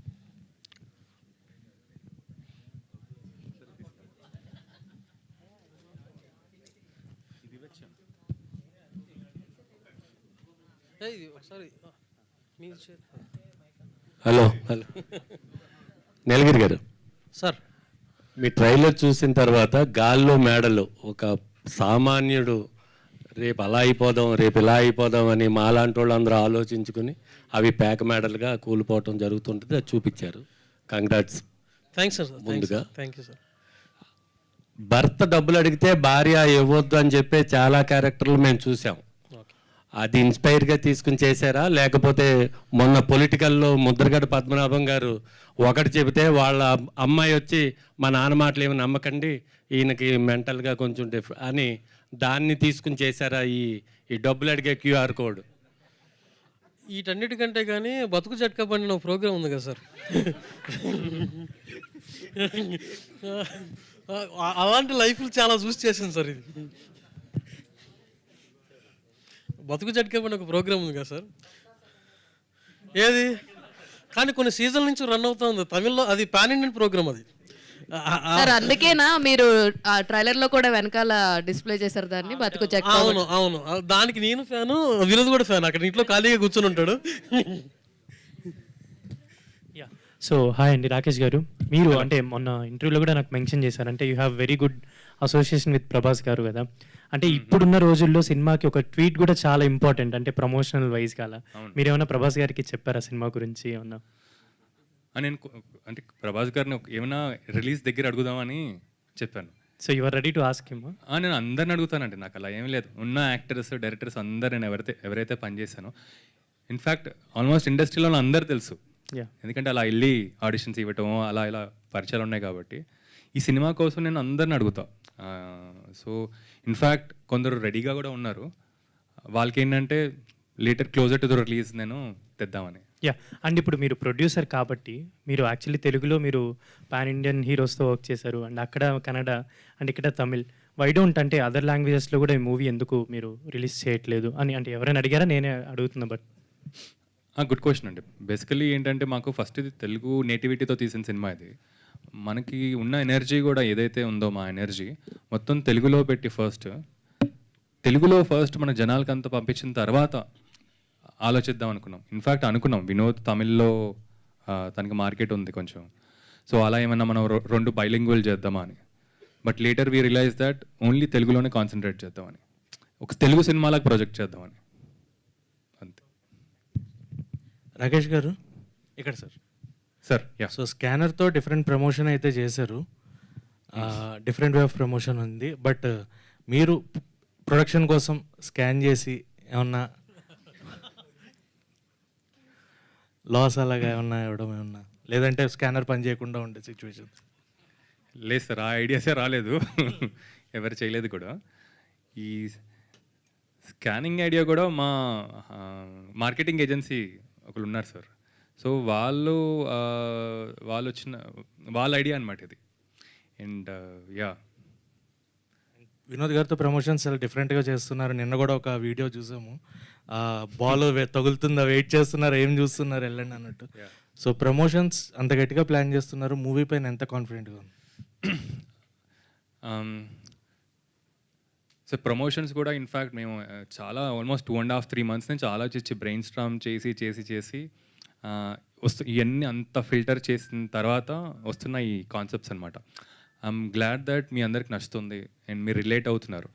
ఒకసారి హలో నీలగిరి గారు, సార్, మీ ట్రైలర్ చూసిన తర్వాత గాల్లో మేడలు ఒక సామాన్యుడు రేపు అలా అయిపోదాం, రేపు ఇలా అయిపోదాం అని మాలాంటి వాళ్ళందరూ ఆలోచించుకుని అవి పేక మేడలుగా కూలిపోవటం జరుగుతుంటుంది, అది చూపించారు. కంగ్రాట్స్. Thanks sir. ముందుగా థ్యాంక్ యూ సార్. భర్త డబ్బులు అడిగితే భార్య ఇవ్వద్దు అని చెప్పే చాలా క్యారెక్టర్లు మేము చూసాం. అది ఇన్స్పైర్గా తీసుకుని చేశారా, లేకపోతే మొన్న పొలిటికల్లో ముద్రగడ పద్మనాభం గారు ఒకటి చెబితే వాళ్ళ అమ్మాయి వచ్చి మా నాన్న మాటలు ఏమి నమ్మకండి, ఈయనకి మెంటల్గా కొంచెం అని దాన్ని తీసుకుని చేశారా ఈ డబ్బులు అడిగే క్యూఆర్ కోడ్? వీటన్నిటికంటే కానీ బతుకు జట్కా పండిన ఒక ప్రోగ్రామ్ ఉంది కదా సార్, అలాంటి లైఫ్లు చాలా చూసి చేసాను సార్. ఇది బతుకు జట్కా పండిన ఒక ప్రోగ్రామ్ ఉంది కదా సార్, ఏది కానీ కొన్ని సీజన్ల నుంచి రన్ అవుతా ఉంది తమిళ్లో. అది పాన్ ఇండియన్ ప్రోగ్రామ్ అది. సార్ అందుకేనా మీరు ఆ ట్రైలర్ లో కూడా వెనకాల డిస్ప్లే చేశారు దాన్ని, బతుకు చెక్క? అవును అవును, దానికి నేను ఫ్యాను, వినోద్ కూడా ఫ్యాన్. అక్కడ ఇంట్లో ఖాళీగా కూర్చొని ఉంటాడు. సో హాయ్ అండి రాకేష్ గారు, మీరు అంటే మొన్న ఇంటర్వ్యూలో కూడా నాకు మెన్షన్ చేశారు, అంటే you have very good association with Prabhas గారు కదా. అంటే ఇప్పుడున్న రోజుల్లో సినిమాకి ఒక ట్వీట్ కూడా చాలా ఇంపార్టెంట్, అంటే ప్రమోషనల్ వైజ్ కాల మీరు ఏమైనా ప్రభాస్ గారికి చెప్పారా సినిమా గురించి ఏమన్నా? నేను అంటే ప్రభాస్ గారిని ఏమైనా రిలీజ్ దగ్గర అడుగుదామని చెప్పాను. So you are ready to ask him? నేను అందరిని అడుగుతానండి, నాకు అలా ఏమీ లేదు. ఉన్న యాక్టర్స్ డైరెక్టర్స్ అందరు నేను ఎవరైతే పనిచేశానో, ఇన్ఫ్యాక్ట్ ఆల్మోస్ట్ ఇండస్ట్రీలో అందరు తెలుసు. ఎందుకంటే అలా వెళ్ళి ఆడిషన్స్ ఇవ్వటం అలా ఇలా పరిచయాలు ఉన్నాయి కాబట్టి ఈ సినిమా కోసం నేను అందరిని అడుగుతా. సో ఇన్ఫ్యాక్ట్ కొందరు రెడీగా కూడా ఉన్నారు, వాళ్ళకి ఏంటంటే later closer to the release నేను తెద్దామని. యా, అండ్ ఇప్పుడు మీరు ప్రొడ్యూసర్ కాబట్టి మీరు యాక్చువల్లీ తెలుగులో మీరు పాన్ ఇండియన్ హీరోస్తో వర్క్ చేశారు, అండ్ అక్కడ కన్నడ అండ్ ఇక్కడ తమిళ్. వై డోంట్ అంటే అదర్ లాంగ్వేజెస్లో కూడా ఈ మూవీ ఎందుకు మీరు రిలీజ్ చేయట్లేదు అని అంటే ఎవరైనా అడిగారా? నేనే అడుగుతున్నా. బట్ గుడ్ క్వశ్చన్ అండి. బేసికలీ ఏంటంటే మాకు ఫస్ట్ ఇది తెలుగు నేటివిటీతో తీసిన సినిమా. ఇది మనకి ఉన్న ఎనర్జీ కూడా ఏదైతే ఉందో మా ఎనర్జీ మొత్తం తెలుగులో పెట్టి తెలుగులో ఫస్ట్ మన జనాలకి అంతా పంపించిన తర్వాత ఆలోచిద్దాం అనుకున్నాం. ఇన్ఫ్యాక్ట్ అనుకున్నాం వినోద్ తమిళ్లో తనకి మార్కెట్ ఉంది కొంచెం, సో అలా ఏమన్నా మనం 2 బైలింగ్వల్ చేద్దామా అని. But later we realize that only తెలుగులోనే కాన్సన్ట్రేట్ చేద్దామని, ఒక తెలుగు సినిమాలకు ప్రొజెక్ట్ చేద్దామని, అంతే. రాకేష్ గారు ఇక్కడ సార్. సో స్కానర్తో డిఫరెంట్ ప్రమోషన్ అయితే చేశారు, డిఫరెంట్ వే ఆఫ్ ప్రమోషన్ ఉంది. బట్ మీరు ప్రొడక్షన్ కోసం స్కాన్ చేసి ఏమన్నా లాస్ అలాగా ఏమన్నా ఇవ్వడం ఏమన్నా, లేదంటే స్కానర్ పని చేయకుండా ఉండే సిచ్యువేషన్? లేదు సార్, ఆ ఐడియాసే రాలేదు, ఎవరు చేయలేదు కూడా. ఈ స్కానింగ్ ఐడియా కూడా మా మార్కెటింగ్ ఏజెన్సీ ఒకళ్ళు ఉన్నారు సార్, సో వాళ్ళు వచ్చిన వాళ్ళ ఐడియా అనమాట ఇది. అండ్ యా, వినోద్ గారితో ప్రమోషన్స్ చాలా డిఫరెంట్గా చేస్తున్నారు. నిన్న కూడా ఒక వీడియో చూసాము, బాల్ తగులుతుందా వెయిట్ చేస్తున్నారు, ఏం చూస్తున్నారు వెళ్ళండి అన్నట్టు. సో ప్రమోషన్స్ అంత గట్టిగా ప్లాన్ చేస్తున్నారు, మూవీ పైన ఎంత కాన్ఫిడెంట్గా ఉంది? సో ప్రమోషన్స్ కూడా ఇన్ఫ్యాక్ట్ మేము చాలా ఆల్మోస్ట్ 2.5-3 months నుంచి ఆలోచించి బ్రెయిన్ స్ట్రామ్ చేసి ఇవన్నీ అంత ఫిల్టర్ చేసిన తర్వాత వస్తున్న ఈ కాన్సెప్ట్స్ అనమాట. ఐఎమ్ గ్లాడ్ దట్ మీ అందరికి నచ్చుతుంది అండ్ మీరు రిలేట్ అవుతున్నారు.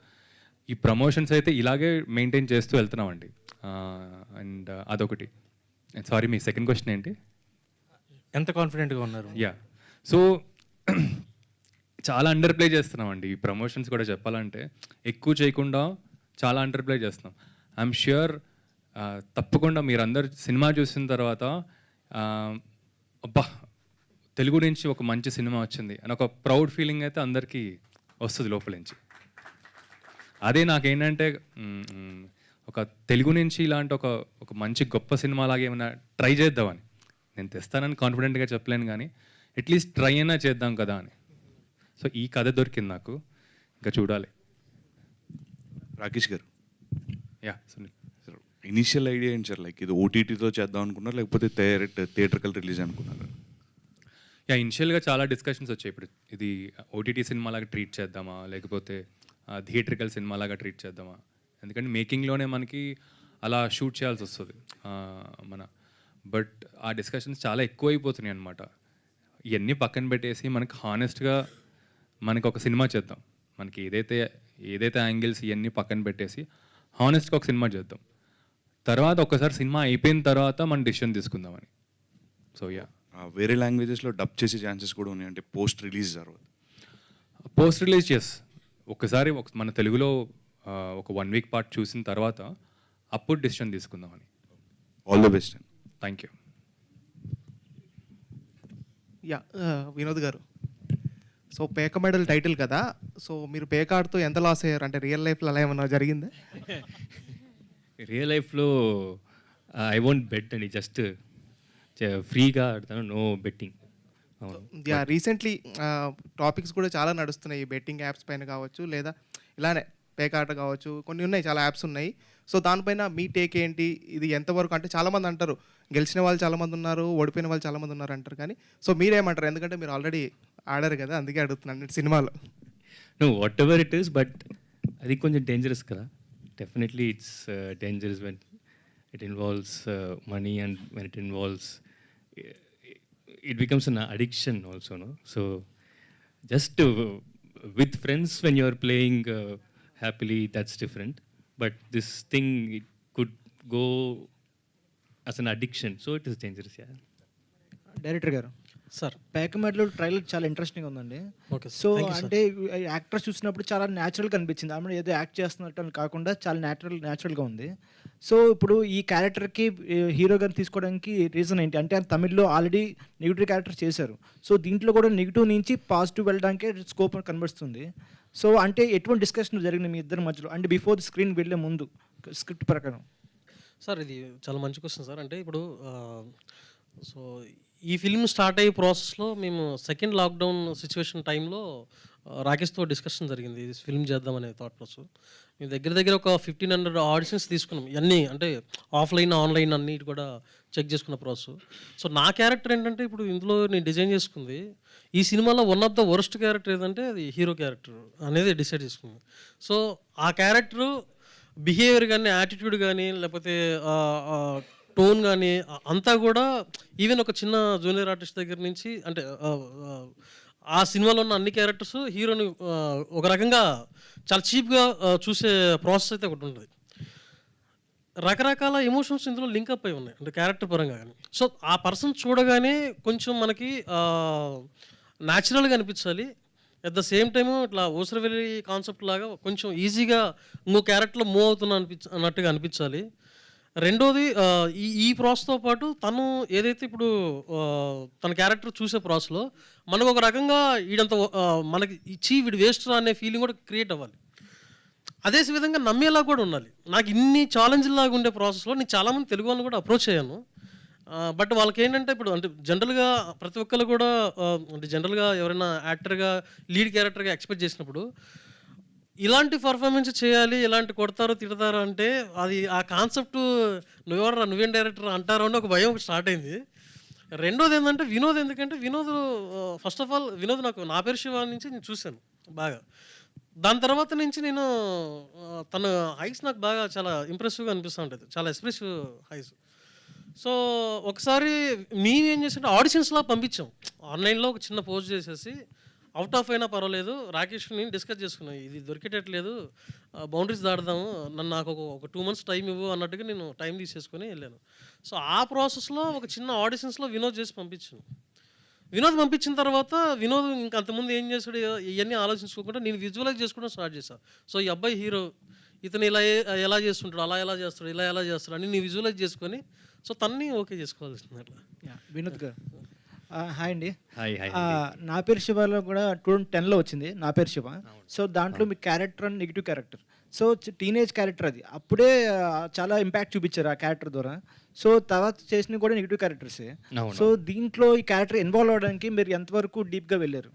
ఈ ప్రమోషన్స్ అయితే ఇలాగే మెయింటైన్ చేస్తూ వెళ్తున్నామండి. అండ్ అదొకటి. సారీ, మీ సెకండ్ క్వశ్చన్ ఏంటి? ఎంత కాన్ఫిడెంట్గా ఉన్నారు? యా, సో చాలా అండర్ ప్లే చేస్తున్నామండి ఈ ప్రమోషన్స్ కూడా చెప్పాలంటే. ఎక్కువ చేయకుండా చాలా అండర్ ప్లే చేస్తున్నాం. ఐఎమ్ ష్యూర్ తప్పకుండా మీరందరూ సినిమా చూసిన తర్వాత అబ్బా తెలుగు నుంచి ఒక మంచి సినిమా వచ్చింది అని ఒక ప్రౌడ్ ఫీలింగ్ అయితే అందరికీ వస్తుంది లోపల నుంచి. అదే నాకేంటంటే ఒక తెలుగు నుంచి ఇలాంటి ఒక మంచి గొప్ప సినిమా లాగా ఏమైనా ట్రై చేద్దామని. నేను తెస్తానని కాన్ఫిడెంట్గా చెప్పలేను కానీ అట్లీస్ట్ ట్రై అయినా చేద్దాం కదా అని. సో ఈ కథ దొరికింది నాకు, ఇంకా చూడాలి. రాకేష్ గారు, yeah Sunil. Sir initial idea ఏంటి సార్? లైక్ ఇది ఓటీటీతో చేద్దాం అనుకున్నారు లేకపోతే థియేటర్కల్ రిలీజ్ అనుకున్నారు? యా ఇనిషియల్గా చాలా డిస్కషన్స్ వచ్చాయి. ఇప్పుడు ఇది ఓటీటీ సినిమా లాగా ట్రీట్ చేద్దామా లేకపోతే థియేట్రికల్ సినిమా లాగా ట్రీట్ చేద్దామా, ఎందుకంటే మేకింగ్లోనే మనకి అలా షూట్ చేయాల్సి వస్తుంది బట్ ఆ డిస్కషన్స్ చాలా ఎక్కువైపోతున్నాయి అనమాట. ఇవన్నీ పక్కన పెట్టేసి మనకి హానెస్ట్గా మనకి ఒక సినిమా చేద్దాం. మనకి ఏదైతే యాంగిల్స్ ఇవన్నీ పక్కన పెట్టేసి హానెస్ట్గా ఒక సినిమా చేద్దాం. తర్వాత ఒకసారి సినిమా అయిపోయిన తర్వాత మనం డిసిషన్ తీసుకుందామని. సో యా, వేరే లాంగ్వేజెస్లో డబ్ చేసే ఛాన్సెస్ కూడా ఉన్నాయి, అంటే పోస్ట్ రిలీజ్ తర్వాత. పోస్ట్ రిలీజ్ ఒకసారి మన తెలుగులో ఒక 1 వీక్ పార్ట్ చూసిన తర్వాత అప్పుడు డిసిషన్ తీసుకుందామని. All the best. Thank you. Yeah Vinod garu, so పేక మెడల్ టైటిల్ కదా, సో మీరు పేక ఆడుతూ ఎంత లాస్ అయ్యారు? అంటే రియల్ లైఫ్లో అలా ఏమన్నా జరిగిందా? రియల్ లైఫ్లో ఐ వోంట్ బెట్ అండి, జస్ట్ ఫ్రీగా ఆడతాను, no betting. Yeah recently topics కూడా చాలా నడుస్తున్నాయి, బెట్టింగ్ యాప్స్ పైన కావచ్చు లేదా ఇలానే పేక ఆట కావచ్చు, కొన్ని ఉన్నాయి, చాలా యాప్స్ ఉన్నాయి. సో దానిపైన మీ టేక్ ఏంటి? ఇది ఎంతవరకు, అంటే చాలామంది అంటారు గెలిచిన వాళ్ళు చాలామంది ఉన్నారు, ఓడిపోయిన వాళ్ళు చాలామంది ఉన్నారు అంటారు, కానీ సో మీరేమంటారు? ఎందుకంటే మీరు ఆల్రెడీ ఆడారు కదా, అందుకే అడుగుతున్నాను సినిమాలో. Know what ever it is, but అది కొంచెం డేంజరస్ కదా. Definitely it's dangerous when it involves money and when it involves it becomes an addiction also, no? So just with friends when you are playing happily, that's different, but this thing, it could go as an addiction, so it is dangerous. Yeah. Director గారు, sir పేక medal trailer చాలా interesting ఉందండి. Okay, so అంటే actors చూసినప్పుడు చాలా న్యాచురల్గా అనిపించింది. ఆమె ఏదో యాక్ట్ చేస్తున్నట్టు అని కాకుండా చాలా న్యాచురల్గా ఉంది. సో ఇప్పుడు ఈ క్యారెక్టర్కి హీరో గారిని తీసుకోవడానికి రీజన్ ఏంటి? అంటే ఆయన తమిళ్లో ఆల్రెడీ నెగిటివ్ క్యారెక్టర్ చేశారు, సో దీంట్లో కూడా నెగిటివ్ నుంచి పాజిటివ్ వెళ్ళడానికి స్కోప్ కనిపిస్తుంది. సో అంటే ఎటువంటి డిస్కషన్ జరిగింది మీ ఇద్దరి మధ్యలో, అంటే బిఫోర్ ది స్క్రీన్ వెళ్ళే ముందు స్క్రిప్ట్ ప్రకారం? సార్ ఇది చాలా మంచి క్వశ్చన్ సార్. అంటే ఇప్పుడు సో ఈ ఫిల్మ్ స్టార్ట్ అయ్యే ప్రాసెస్లో మేము సెకండ్ లాక్డౌన్ సిచ్యువేషన్ టైంలో రాకేష్తో డిస్కషన్ జరిగింది, ఇది ఫిల్మ్ చేద్దామనే థాట్ ప్రాసెస్. మేము దగ్గర ఒక 1500 ఆడిషన్స్ తీసుకున్నాం, ఇవన్నీ అంటే ఆఫ్లైన్ ఆన్లైన్ అన్నిటి కూడా చెక్ చేసుకున్న ప్రాసెస్. సో నా క్యారెక్టర్ ఏంటంటే ఇప్పుడు ఇందులో నేను డిజైన్ చేసుకుంది, ఈ సినిమాలో one of the worst character ఏదంటే అది హీరో క్యారెక్టర్ అనేది డిసైడ్ చేసుకుంది. సో ఆ క్యారెక్టరు బిహేవియర్ కానీ యాటిట్యూడ్ కానీ లేకపోతే టోన్ కానీ అంతా కూడా ఈవెన్ ఒక చిన్న జూనియర్ ఆర్టిస్ట్ దగ్గర నుంచి అంటే ఆ సినిమాలో ఉన్న అన్ని క్యారెక్టర్స్ హీరోని ఒక రకంగా చాలా చీప్గా చూసే ప్రాసెస్ అయితే ఒకటి ఉంటుంది. రకరకాల ఎమోషన్స్ ఇందులో లింకప్ అయి ఉన్నాయి, అంటే క్యారెక్టర్ పరంగా కానీ. సో ఆ పర్సన్ చూడగానే కొంచెం మనకి న్యాచురల్గా అనిపించాలి, అట్ ద సేమ్ టైము ఇట్లా ఊసరవెల్లి కాన్సెప్ట్ లాగా కొంచెం ఈజీగా ఇంకో క్యారెక్టర్లో మూవ్ అవుతున్నా అన్నట్టుగా అనిపించాలి. రెండోది ఈ ప్రాసెస్తో పాటు తను ఏదైతే ఇప్పుడు తన క్యారెక్టర్ చూసే ప్రాసెస్లో మనకు ఒక రకంగా వీడంత మనకి ఇచ్చి వీడు వేస్ట్ అనే ఫీలింగ్ కూడా క్రియేట్ అవ్వాలి. అదే విధంగా నమ్మేలా కూడా ఉండాలి. నాకు ఇన్ని ఛాలెంజ్లాగా ఉండే ప్రాసెస్లో నేను చాలామంది తెలుగు వాళ్ళని కూడా అప్రోచ్ అయ్యాను, బట్ వాళ్ళకి ఏంటంటే ఇప్పుడు అంటే జనరల్గా ప్రతి ఒక్కరు కూడా అంటే జనరల్గా ఎవరైనా యాక్టర్గా లీడ్ క్యారెక్టర్గా ఎక్స్పెక్ట్ చేసినప్పుడు ఇలాంటి పర్ఫార్మెన్స్ చేయాలి, ఇలాంటి కొడతారో తిడతారో అంటే అది ఆ కాన్సెప్ట్ నువ్వెవరా నువ్వేం డైరెక్టర్ అంటారో అని ఒక భయం ఒకటి స్టార్ట్ అయింది. రెండోది ఏంటంటే వినోద్, ఎందుకంటే Vinod first of all Vinod నాకు నా పేరు శివ నుంచి నేను చూశాను బాగా. దాని తర్వాత నుంచి నేను తన హైస్ నాకు బాగా చాలా ఇంప్రెసివ్గా అనిపిస్తూ ఉంటుంది, చాలా ఎక్స్ప్రెసివ్ హైస్. సో ఒకసారి మేము ఏం చేసామంటే ఆడిషన్స్లా పంపించాం, ఆన్లైన్లో ఒక చిన్న పోస్ట్ చేసేసి అవుట్ ఆఫ్ అయినా పర్వాలేదు, రాకేష్ నేను డిస్కస్ చేసుకున్నాను, ఇది దొరికేటట్లేదు, బౌండరీస్ దాడదాము, నాకు ఒక 2 months టైం ఇవ్వు అన్నట్టుగా నేను టైం తీసేసుకొని వెళ్ళాను. సో ఆ ప్రాసెస్లో ఒక చిన్న ఆడిషన్స్లో వినోద్ చేసి పంపించాను. వినోద్ పంపించిన తర్వాత వినోద్ ఇంకా అంతకుముందు ఏం చేశాడు ఇవన్నీ ఆలోచించుకోకుండా నేను విజువలైజ్ చేసుకోవడం స్టార్ట్ చేశాను. సో ఈ అబ్బాయి హీరో, ఇతను ఇలా ఎలా చేస్తుంటాడు, అలా ఎలా చేస్తాడు, ఇలా ఎలా చేస్తాడు అని నేను విజువలైజ్ చేసుకొని సో తన్ని ఓకే చేసుకోవాల్సింది అట్లా. వినోద్ గారు హాయ్ అండి. హాయ్ హాయ్ నా పేరు శివలో కూడా 2010లో వచ్చింది నా పేరు శివ. సో దాంట్లో మీ క్యారెక్టర్ అని negative character, so teenage character అది. అప్పుడే చాలా ఇంపాక్ట్ చూపించారు ఆ క్యారెక్టర్ ద్వారా. సో తర్వాత చేసినవి కూడా నెగిటివ్ క్యారెక్టర్సే. సో దీంట్లో ఈ క్యారెక్టర్ ఇన్వాల్వ్ అవ్వడానికి మీరు ఎంతవరకు డీప్గా వెళ్ళారు?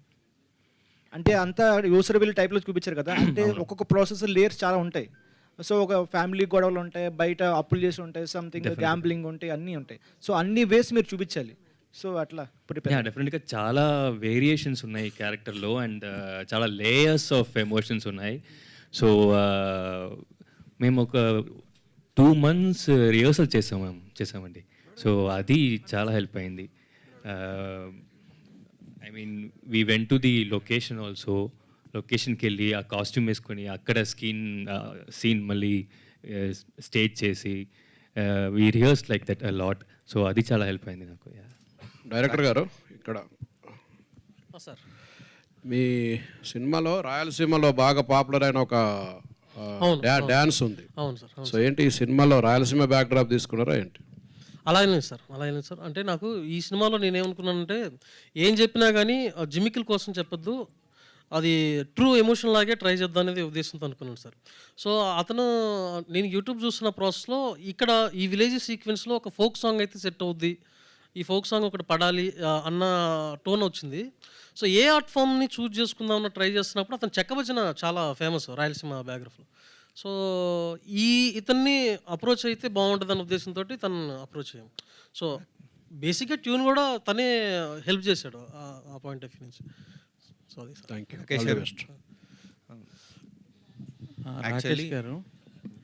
అంటే అంతా యూసరబుల్ టైప్లో చూపించారు కదా, అంటే ఒక్కొక్క ప్రాసెస్ లేయర్స్ చాలా ఉంటాయి. సో ఒక ఫ్యామిలీ గొడవలు ఉంటాయి, బయట అప్పులు చేసి ఉంటాయి, సంథింగ్ గ్యాంబ్లింగ్ ఉంటాయి, అన్నీ ఉంటాయి. సో అన్ని వేస్ మీరు చూపించాలి. సో అట్లా డెఫినెట్గా చాలా వేరియేషన్స్ ఉన్నాయి ఈ క్యారెక్టర్లో అండ్ చాలా లేయర్స్ ఆఫ్ ఎమోషన్స్ ఉన్నాయి. సో మేము ఒక 2 months రిహర్సల్ చేసామండి. సో అది చాలా హెల్ప్ అయింది. I mean we went to the location also. లొకేషన్కి వెళ్ళి ఆ కాస్ట్యూమ్ వేసుకొని అక్కడ సీన్ మళ్ళీ స్టేజ్ చేసి we rehearse like that a lot. So అది చాలా హెల్ప్ అయింది నాకు. డైరెక్టర్ గారు, ఇక్కడ సార్ మీ సినిమాలో రాయలసీమలో బాగా పాపులర్ అయిన ఒక డ్యాన్స్ ఉంది. అవును సార్. సో ఏంటి ఈ సినిమాలో రాయలసీమ బ్యాక్ డ్రాప్ తీసుకున్నారా ఏంటి? అలాగే సార్. అంటే నాకు ఈ సినిమాలో నేనేమనుకున్నానంటే ఏం చెప్పినా కానీ జిమికిల్ కోసం చెప్పొద్దు, అది ట్రూ ఎమోషన్ లాగే ట్రై చేద్దాం అనేది ఉద్దేశంతో అనుకున్నాను సార్. సో నేను యూట్యూబ్ చూస్తున్న ప్రాసెస్లో ఇక్కడ ఈ విలేజ్ సీక్వెన్స్లో ఒక ఫోక్ సాంగ్ అయితే సెట్ అవుద్ది, ఈ ఫోక్ సాంగ్ ఒకటి పడాలి అన్న టోన్ వచ్చింది. సో ఏ ఆర్ట్ ఫామ్ని చూజ్ చేసుకుందామని ట్రై చేస్తున్నప్పుడు అతను చెక్కభజన చాలా ఫేమస్ రాయలసీమ బ్యాక్గ్రౌండ్లో. సో ఇతన్ని అప్రోచ్ అయితే బాగుంటుంది అన్న ఉద్దేశంతో తను అప్రోచ్ అయ్యాం. సో బేసిక్గా ట్యూన్ కూడా తనే హెల్ప్ చేశాడు ఆ పాయింట్ ఆఫ్ వ్యూ నుంచి. సో అది థ్యాంక్ యూ.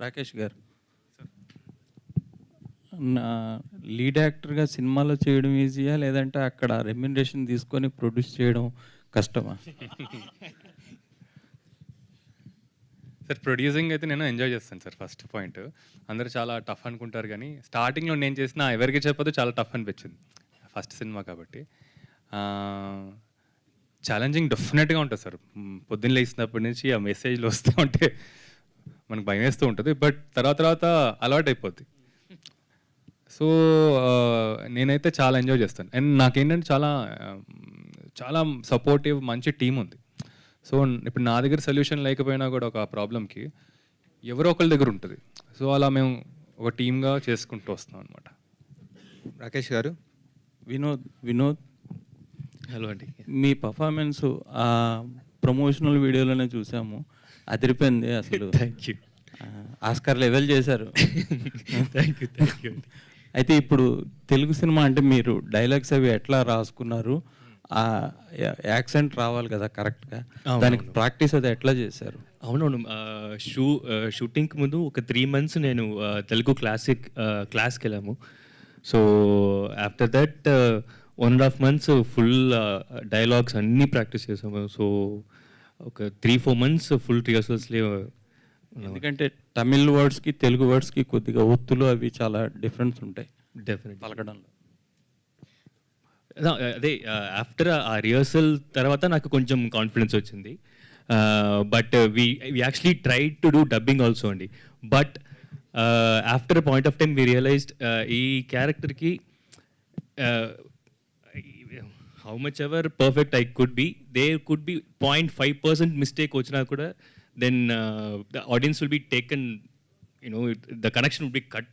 రాకేష్ గారు లీడ్ యాక్టర్గా సినిమాలో చేయడం ఈజీయా, లేదంటే అక్కడ రెమ్యునరేషన్ తీసుకొని ప్రొడ్యూస్ చేయడం కష్టమా? సార్ ప్రొడ్యూసింగ్ అయితే నేను ఎంజాయ్ చేస్తాను సార్. ఫస్ట్ పాయింట్, అందరూ చాలా టఫ్ అనుకుంటారు కానీ స్టార్టింగ్లో నేను చేసిన ఎవరికి చెప్పదు చాలా టఫ్ అనిపించింది, ఫస్ట్ సినిమా కాబట్టి. ఛాలెంజింగ్ డెఫినెట్గా ఉంటుంది సార్. పొద్దున్న లేచినప్పటి నుంచి ఆ మెసేజ్లు వస్తూ ఉంటే మనకు భయం వేస్తూ ఉంటుంది, బట్ తర్వాత అలవాటు అయిపోద్ది. సో నేనైతే చాలా ఎంజాయ్ చేస్తాను. అండ్ నాకేంటంటే చాలా సపోర్టివ్ మంచి టీం ఉంది. సో ఇప్పుడు నా దగ్గర సొల్యూషన్ లేకపోయినా కూడా ఒక ప్రాబ్లంకి ఎవరో ఒకరి దగ్గర ఉంటుంది. సో అలా మేము ఒక టీమ్గా చేసుకుంటూ వస్తాం అనమాట. రాకేష్ గారు, వినోద్ హలో అండి. మీ పర్ఫార్మెన్స్ ఆ ప్రమోషనల్ వీడియోలోనే చూసాము, అదిరిపోయింది అసలు. Thank you. ఆస్కార్ లెవెల్ చేశారు. Thank you. అయితే ఇప్పుడు తెలుగు సినిమా అంటే మీరు డైలాగ్స్ అవి ఎట్లా రాసుకున్నారు? ఆ యాక్సెంట్ రావాలి కదా కరెక్ట్గా, దానికి ప్రాక్టీస్ అది ఎట్లా చేశారు? అవునవును. షూటింగ్కి ముందు ఒక 3 months నేను తెలుగు క్లాస్కి వెళ్ళాము. So after that 1.5 months full dialogues అన్నీ ప్రాక్టీస్ చేసాము. సో ఒక 3-4 months ఫుల్ రిహర్సల్స్లే. ఎందుకంటే తమిళ్ వర్డ్స్కి తెలుగు వర్డ్స్కి కొద్దిగా ఒత్తులు అవి చాలా డిఫరెన్స్ ఉంటాయి డెఫినెట్ పలకడంలో. అదే ఆఫ్టర్ ఆ రిహర్సల్ తర్వాత నాకు కొంచెం కాన్ఫిడెన్స్ వచ్చింది. But we actually tried to do dubbing also అండి. But after point of time we realized ఈ క్యారెక్టర్కి how much ever perfect I could be, there could be 0.5% mistake వచ్చినా కూడా then the audience will be taken, the connection will be cut,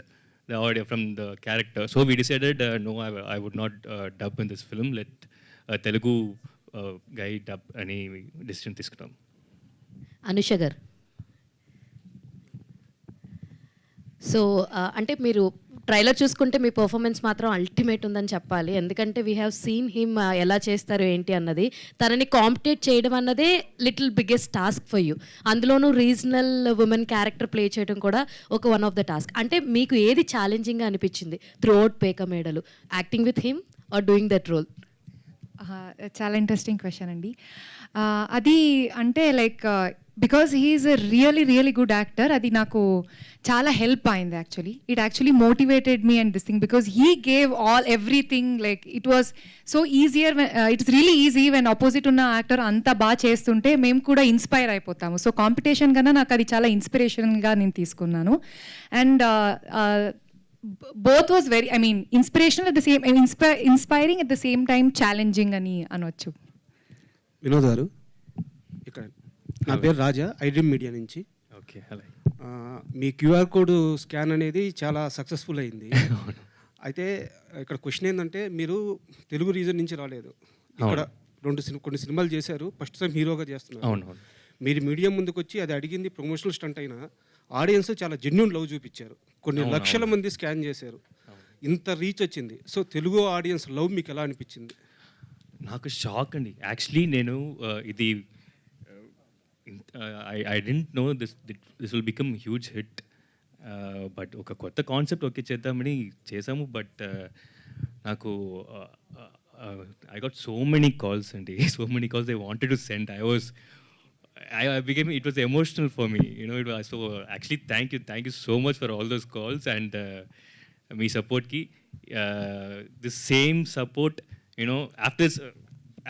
the audio from the character. So we decided no, I would not dub in this film, let Telugu guy dub any decision తీసుకున్నాం. అనుష గారు, so అంటే మీరు trailer చూసుకుంటే మీ performance మాత్రం ultimate ఉందని చెప్పాలి. ఎందుకంటే we have seen him ఎలా చేస్తారు ఏంటి అన్నది. తనని కాంపిటేట్ చేయడం అన్నదే little biggest task for you. అందులోనూ రీజనల్ ఉమెన్ క్యారెక్టర్ ప్లే చేయడం కూడా ఒక వన్ ఆఫ్ ద టాస్క్. అంటే మీకు ఏది ఛాలెంజింగ్గా అనిపించింది through out Peka Medalu, acting with him or doing that role? చాలా ఇంట్రెస్టింగ్ క్వశ్చన్ అండి. అది అంటే like because he's a really good actor. అది నాకు చాలా హెల్ప్ అయింది actually. It actually motivated me and this thing because he gave all everything. Like it was so easier, it's really easy when opposite ఉన్న actor అంత బాగా చేస్తుంటే మేము కూడా ఇన్స్పైర్ అయిపోతాము. సో కాంపిటీషన్ కన్నా నాకు అది చాలా ఇన్స్పిరేషన్గా నేను తీసుకున్నాను. And both was very, I mean, inspirational at the same, inspiring at the same time, challenging అని అనొచ్చు. వినోద్ గారు, ఇక్కడ నా పేరు రాజా, ఐడ్రీమ్ మీడియా నుంచి. Okay, hello. మీ క్యూఆర్ కోడ్ స్కాన్ అనేది చాలా సక్సెస్ఫుల్ అయింది. అయితే ఇక్కడ క్వశ్చన్ ఏంటంటే, మీరు తెలుగు రీజన్ నుంచి రాలేదు, ఇక్కడ కొన్ని సినిమాలు చేశారు, ఫస్ట్ టైం హీరోగా చేస్తున్నారు. అవును. మీరు మీడియా ముందుకు వచ్చి అది అడిగింది ప్రమోషనల్ స్టంట్ అయినా ఆడియన్స్ చాలా జెన్యూన్ లవ్ చూపించారు. కొన్ని లక్షల మంది స్కాన్ చేశారు, ఇంత రీచ్ వచ్చింది. సో తెలుగు ఆడియన్స్ లవ్ మీకు ఎలా అనిపించింది? నాకు షాక్ అండి. యాక్చువల్లీ నేను ఇది I didn't know this will become huge hit. But ఒక కొత్త కాన్సెప్ట్ ఓకే చేద్దామని చేసాము. బట్ నాకు I got so many calls అండి, so many calls they wanted to send. I became, it was emotional for me, you know. It was, so actually thank you so much for all those calls and me support ki the same support, you know.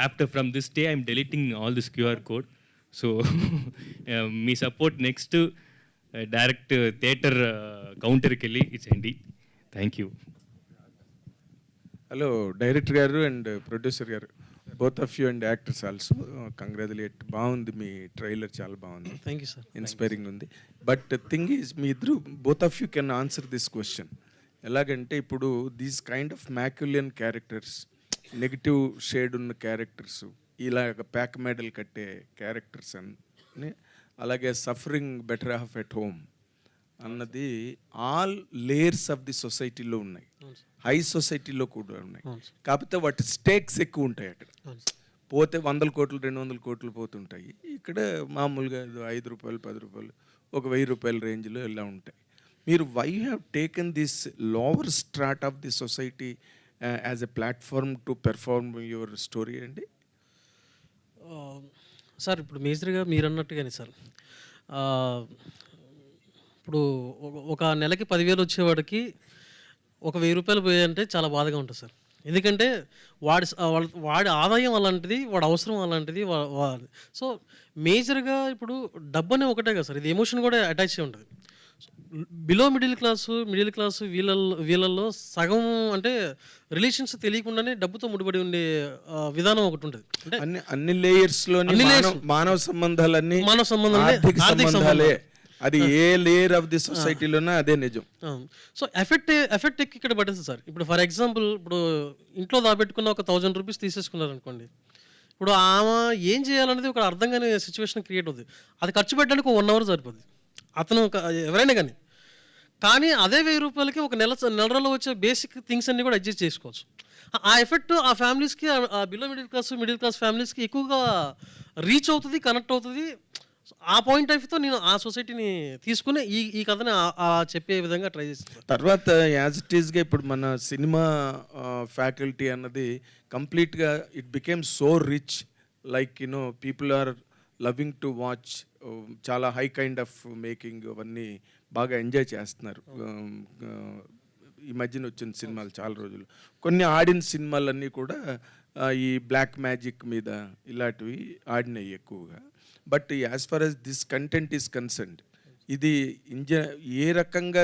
After from this day I'm deleting all this QR code, so me support next to direct theater counter kelli ichendi. Thank you. Hello director garu and producer garu, both of you and actors also congratulate. బాగుంది మీ trailer, చాలా బాగుంది. Thank you sir. Inspiring ఉంది. But thing is, మీ ఇద్దరు both of you can answer this question. ఎలాగంటే ఇప్పుడు these kind of machiavellian characters, negative shade ఉన్న క్యారెక్టర్స్, ఇలాగ ప్యాక్ మెడల్ కట్టే క్యారెక్టర్స్ అని, అలాగే suffering better half at home అన్నది ఆల్ లేయర్స్ ఆఫ్ ది సొసైటీలో ఉన్నాయి, హై సొసైటీలో కూడా ఉన్నాయి. కాకపోతే వాటి స్టేక్స్ ఎక్కువ ఉంటాయి. అక్కడ పోతే 100 కోట్లు 200 కోట్లు పోతుంటాయి. ఇక్కడ మామూలుగా 5 రూపాయలు 10 రూపాయలు ఒక 1000 రూపాయల రేంజ్లో ఇలా ఉంటాయి. మీరు why have taken this lower strat of the society as a platform to perform your story అండి? సార్ ఇప్పుడు మేజర్గా మీరు అన్నట్టుగానే సార్, ఇప్పుడు ఒక నెలకి 10,000 వచ్చేవాడికి ఒక 1000 రూపాయలు పోయాయంటే చాలా బాధగా ఉంటుంది సార్. ఎందుకంటే వాడి ఆదాయం అలాంటిది, వాడి అవసరం అలాంటిది. సో మేజర్గా ఇప్పుడు డబ్బు అనే ఒకటే కదా సార్, ఇది ఎమోషన్ కూడా అటాచ్ అయి ఉంటుంది. బిలో మిడిల్ క్లాస్ వీళ్ళల్లో సగం అంటే రిలేషన్స్ తెలియకుండానే డబ్బుతో ముడిపడి ఉండే విధానం ఒకటి ఉంటుంది. అంటే అన్ని లేయర్స్లోని మానవ సంబంధాలన్నీ ఆర్థిక సంబంధాలే. అది ఏ లేయర్ ఆఫ్ ది సొసైటీలోనే అదే నిజం. సో ఎఫెక్ట్ ఇక్కడ పడుతుంది సార్. ఇప్పుడు ఫర్ ఎగ్జాంపుల్, ఇప్పుడు ఇంట్లో దాపెట్టుకున్న ఒక 1000 రూపీస్ తీసేసుకున్నారు అనుకోండి, ఇప్పుడు ఆమె ఏం చేయాలనేది ఒక అర్థం కాని సిచ్యువేషన్ క్రియేట్ అవుతుంది. అది ఖర్చు పెట్టడానికి 1 అవర్ సరిపోద్ది అతను ఎవరైనా కానీ అదే 1000 రూపాయలకి ఒక నెల రోజుల్లో వచ్చే బేసిక్ థింగ్స్ అన్ని కూడా అడ్జస్ట్ చేసుకోవచ్చు. ఆ ఎఫెక్ట్ ఆ ఫ్యామిలీస్కి, ఆ బిలో మిడిల్ క్లాస్ ఫ్యామిలీస్కి ఎక్కువగా రీచ్ అవుతుంది, కనెక్ట్ అవుతుంది. ఆ పాయింట్ ఆఫ్ వ్యూతో నేను ఆ సొసైటీని తీసుకుని ఈ కథని చెప్పే విధంగా ట్రై చేస్తాను. తర్వాత యాజ్ ఇట్ ఈస్గా ఇప్పుడు మన సినిమా ఫ్యాకల్టీ అన్నది కంప్లీట్గా it became so rich, like you know people are loving to watch. చాలా హై కైండ్ ఆఫ్ మేకింగ్ అవన్నీ బాగా ఎంజాయ్ చేస్తున్నారు. ఈ మధ్యన వచ్చిన సినిమాలు చాలా రోజులు, కొన్ని ఆడిన సినిమాలన్నీ కూడా ఈ బ్లాక్ మ్యాజిక్ మీద ఇలాంటివి ఆడినాయి ఎక్కువగా. But as far as this content is concerned, ఇది ఏ రకంగా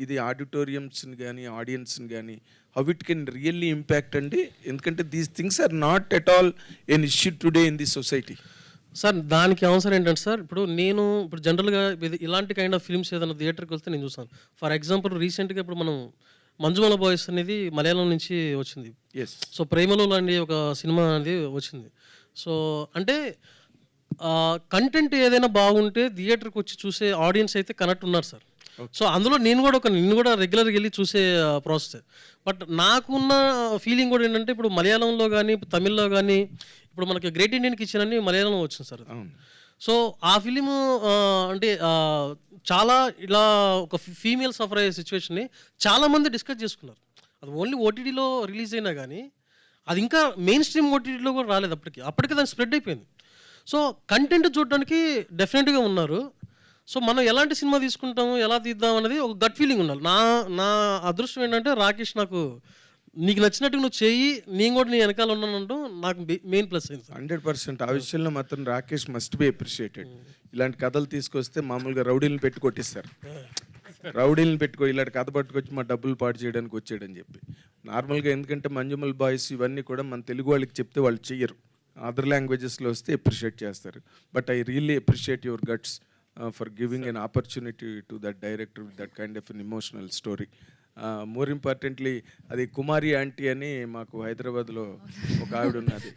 ఇది ఆడిటోరియంస్ని కానీ ఆడియన్స్ని కానీ how it can really impact అండి? ఎందుకంటే these things are not at all an issue today in the society. Sir దానికి అవసరం ఏంటంటే సార్, ఇప్పుడు జనరల్గా ఇలాంటి కైండ్ ఆఫ్ ఫిల్మ్స్ ఏదైనా థియేటర్కి వెళ్తే నేను చూస్తాను. ఫర్ ఎగ్జాంపుల్ రీసెంట్గా ఇప్పుడు మనం మంజుమల బాయ్స్ అనేది మలయాళం నుంచి వచ్చింది. సో ప్రేమలో లాంటి ఒక సినిమా అనేది వచ్చింది. సో అంటే కంటెంట్ ఏదైనా బాగుంటే థియేటర్కి వచ్చి చూసే ఆడియన్స్ అయితే కనెక్ట్ ఉన్నారు సార్. సో అందులో నేను కూడా రెగ్యులర్గా వెళ్ళి చూసే ప్రాసెస్. బట్ నాకున్న ఫీలింగ్ కూడా ఏంటంటే, ఇప్పుడు మలయాళంలో కానీ తమిళ్లో కానీ ఇప్పుడు మనకి గ్రేట్ ఇండియన్ కిచెన్ అని మలయాళంలో వచ్చింది సార్. సో ఆ ఫిలిము అంటే చాలా ఇలా ఒక ఫీమేల్ సఫర్ అయ్యే సిచ్యువేషన్ని చాలామంది డిస్కస్ చేసుకున్నారు. అది ఓన్లీ ఓటీటీలో రిలీజ్ అయినా కానీ అది ఇంకా మెయిన్ స్ట్రీమ్ ఓటీటీలో కూడా రాలేదు. అప్పటికే దాన్ని స్ప్రెడ్ అయిపోయింది. సో కంటెంట్ చూడడానికి డెఫినెట్గా ఉన్నారు. సో మనం ఎలాంటి సినిమా తీసుకుంటాము, ఎలా తీద్దాం అనేది ఒక గట్ ఫీలింగ్ ఉండాలి. నా అదృష్టం ఏంటంటే రాకేష్ నాకు నీకు నచ్చినట్టు నువ్వు చెయ్యి, నేను కూడా నీ వెనకాల ఉన్నానంటూ నాకు మెయిన్ ప్లస్ అయింది. 100% ఆ విషయంలో మాత్రం రాకేష్ మస్ట్ బి అప్రిషియేటెడ్. ఇలాంటి కథలు తీసుకొస్తే మామూలుగా రౌడీలను పెట్టి కొట్టిస్తారు. రౌడీలను పెట్టుకో ఇలాంటి కథ పట్టుకొచ్చి మా డబ్బులు పాటు చేయడానికి వచ్చాడని చెప్పి. నార్మల్గా ఎందుకంటే మంజుమల్ బాయ్స్ ఇవన్నీ కూడా మన తెలుగు వాళ్ళకి చెప్తే వాళ్ళు చెయ్యరు, అదర్ లాంగ్వేజెస్లో వస్తే అప్రిషియేట్ చేస్తారు. But I really appreciate your guts for giving an opportunity to that director with that kind of an emotional story. More importantly అది కుమారి ఆంటీ అని మాకు హైదరాబాద్లో ఒక ఆవిడ ఉన్నది.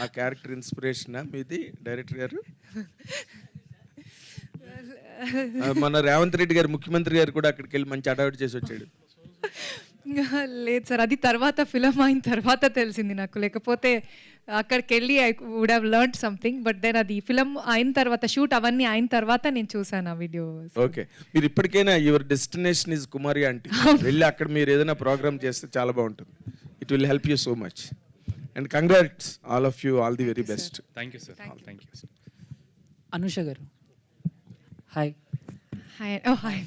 ఆ క్యారెక్టర్ ఇన్స్పిరేషనా మీది డైరెక్టర్ గారు? మన రేవంత్ రెడ్డి గారు ముఖ్యమంత్రి గారు కూడా అక్కడికి వెళ్ళి మంచి అడావిడి చేసి వచ్చాడు. లేదు సార్, అది తర్వాత ఫిలం అయిన తర్వాత తెలిసింది నాకు. లేకపోతే అక్కడికి వెళ్ళి I would have learned something. But then అది ఫిలం అయిన తర్వాత, షూట్ అవన్నీ అయిన తర్వాత నేను చూసాను ఆ వీడియో. ఓకే, మీరు ఇప్పటికైనా your destination is Kumari aunty. వెళ్ళి అక్కడ మీరు ఏదైనా ప్రోగ్రామ్ చేస్తే చాలా బాగుంటుంది. It will help you so much. And congrats all of you, all the very best. Thank you sir. Thank you. Anusha గారు హాయ్. హాయ్. హాయ్.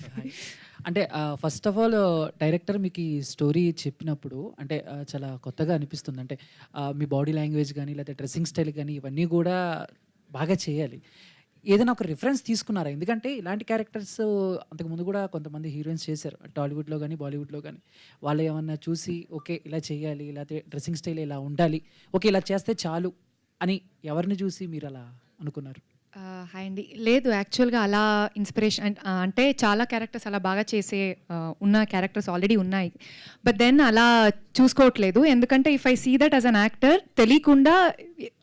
అంటే ఫస్ట్ ఆఫ్ ఆల్ డైరెక్టర్ మీకు ఈ స్టోరీ చెప్పినప్పుడు అంటే చాలా కొత్తగా అనిపిస్తుంది. అంటే మీ బాడీ లాంగ్వేజ్ కానీ లేకపోతే డ్రెస్సింగ్ స్టైల్ కానీ ఇవన్నీ కూడా బాగా చేయాలి. ఏదైనా ఒక రిఫరెన్స్ తీసుకున్నారా? ఎందుకంటే ఇలాంటి క్యారెక్టర్స్ అంతకుముందు కూడా కొంతమంది హీరోయిన్స్ చేశారు, టాలీవుడ్లో కానీ బాలీవుడ్లో కానీ. వాళ్ళు ఏమన్నా చూసి ఓకే ఇలా చేయాలి, లేకపోతే డ్రెస్సింగ్ స్టైల్ ఇలా ఉండాలి, ఓకే ఇలా చేస్తే చాలు అని ఎవరిని చూసి మీరు అలా అనుకున్నారు? హాయ్ అండి. లేదు, యాక్చువల్గా అలా ఇన్స్పిరేషన్ అంటే చాలా క్యారెక్టర్స్ అలా బాగా చేసే ఉన్న క్యారెక్టర్స్ ఆల్రెడీ ఉన్నాయి. బట్ దెన్ అలా చూసుకోవట్లేదు. ఎందుకంటే if I see that as an actor, తెలియకుండా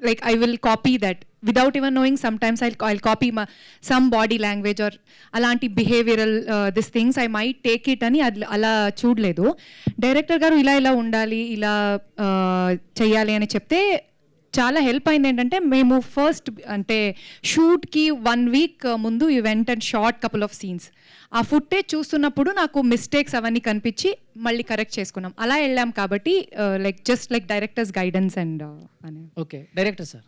like I will copy that without even knowing. Sometimes I copy some body language or అలాంటి behavioral this things I might take it అని అలా చూడలేదు. Director గారు ఇలా ఉండాలి, ఇలా చెయ్యాలి అని చెప్తే చాలా హెల్ప్ అయింది. ఏంటంటే మేము ఫస్ట్ అంటే షూట్కి 1 వీక్ ముందు you went and short couple of scenes. ఆ ఫుటేజ్ చూస్తున్నప్పుడు నాకు మిస్టేక్స్ అవన్నీ కనిపించి మళ్ళీ కరెక్ట్ చేసుకున్నాం. అలా వెళ్ళాం కాబట్టి like just like directors guidance and అని. ఓకే డైరెక్టర్ సార్,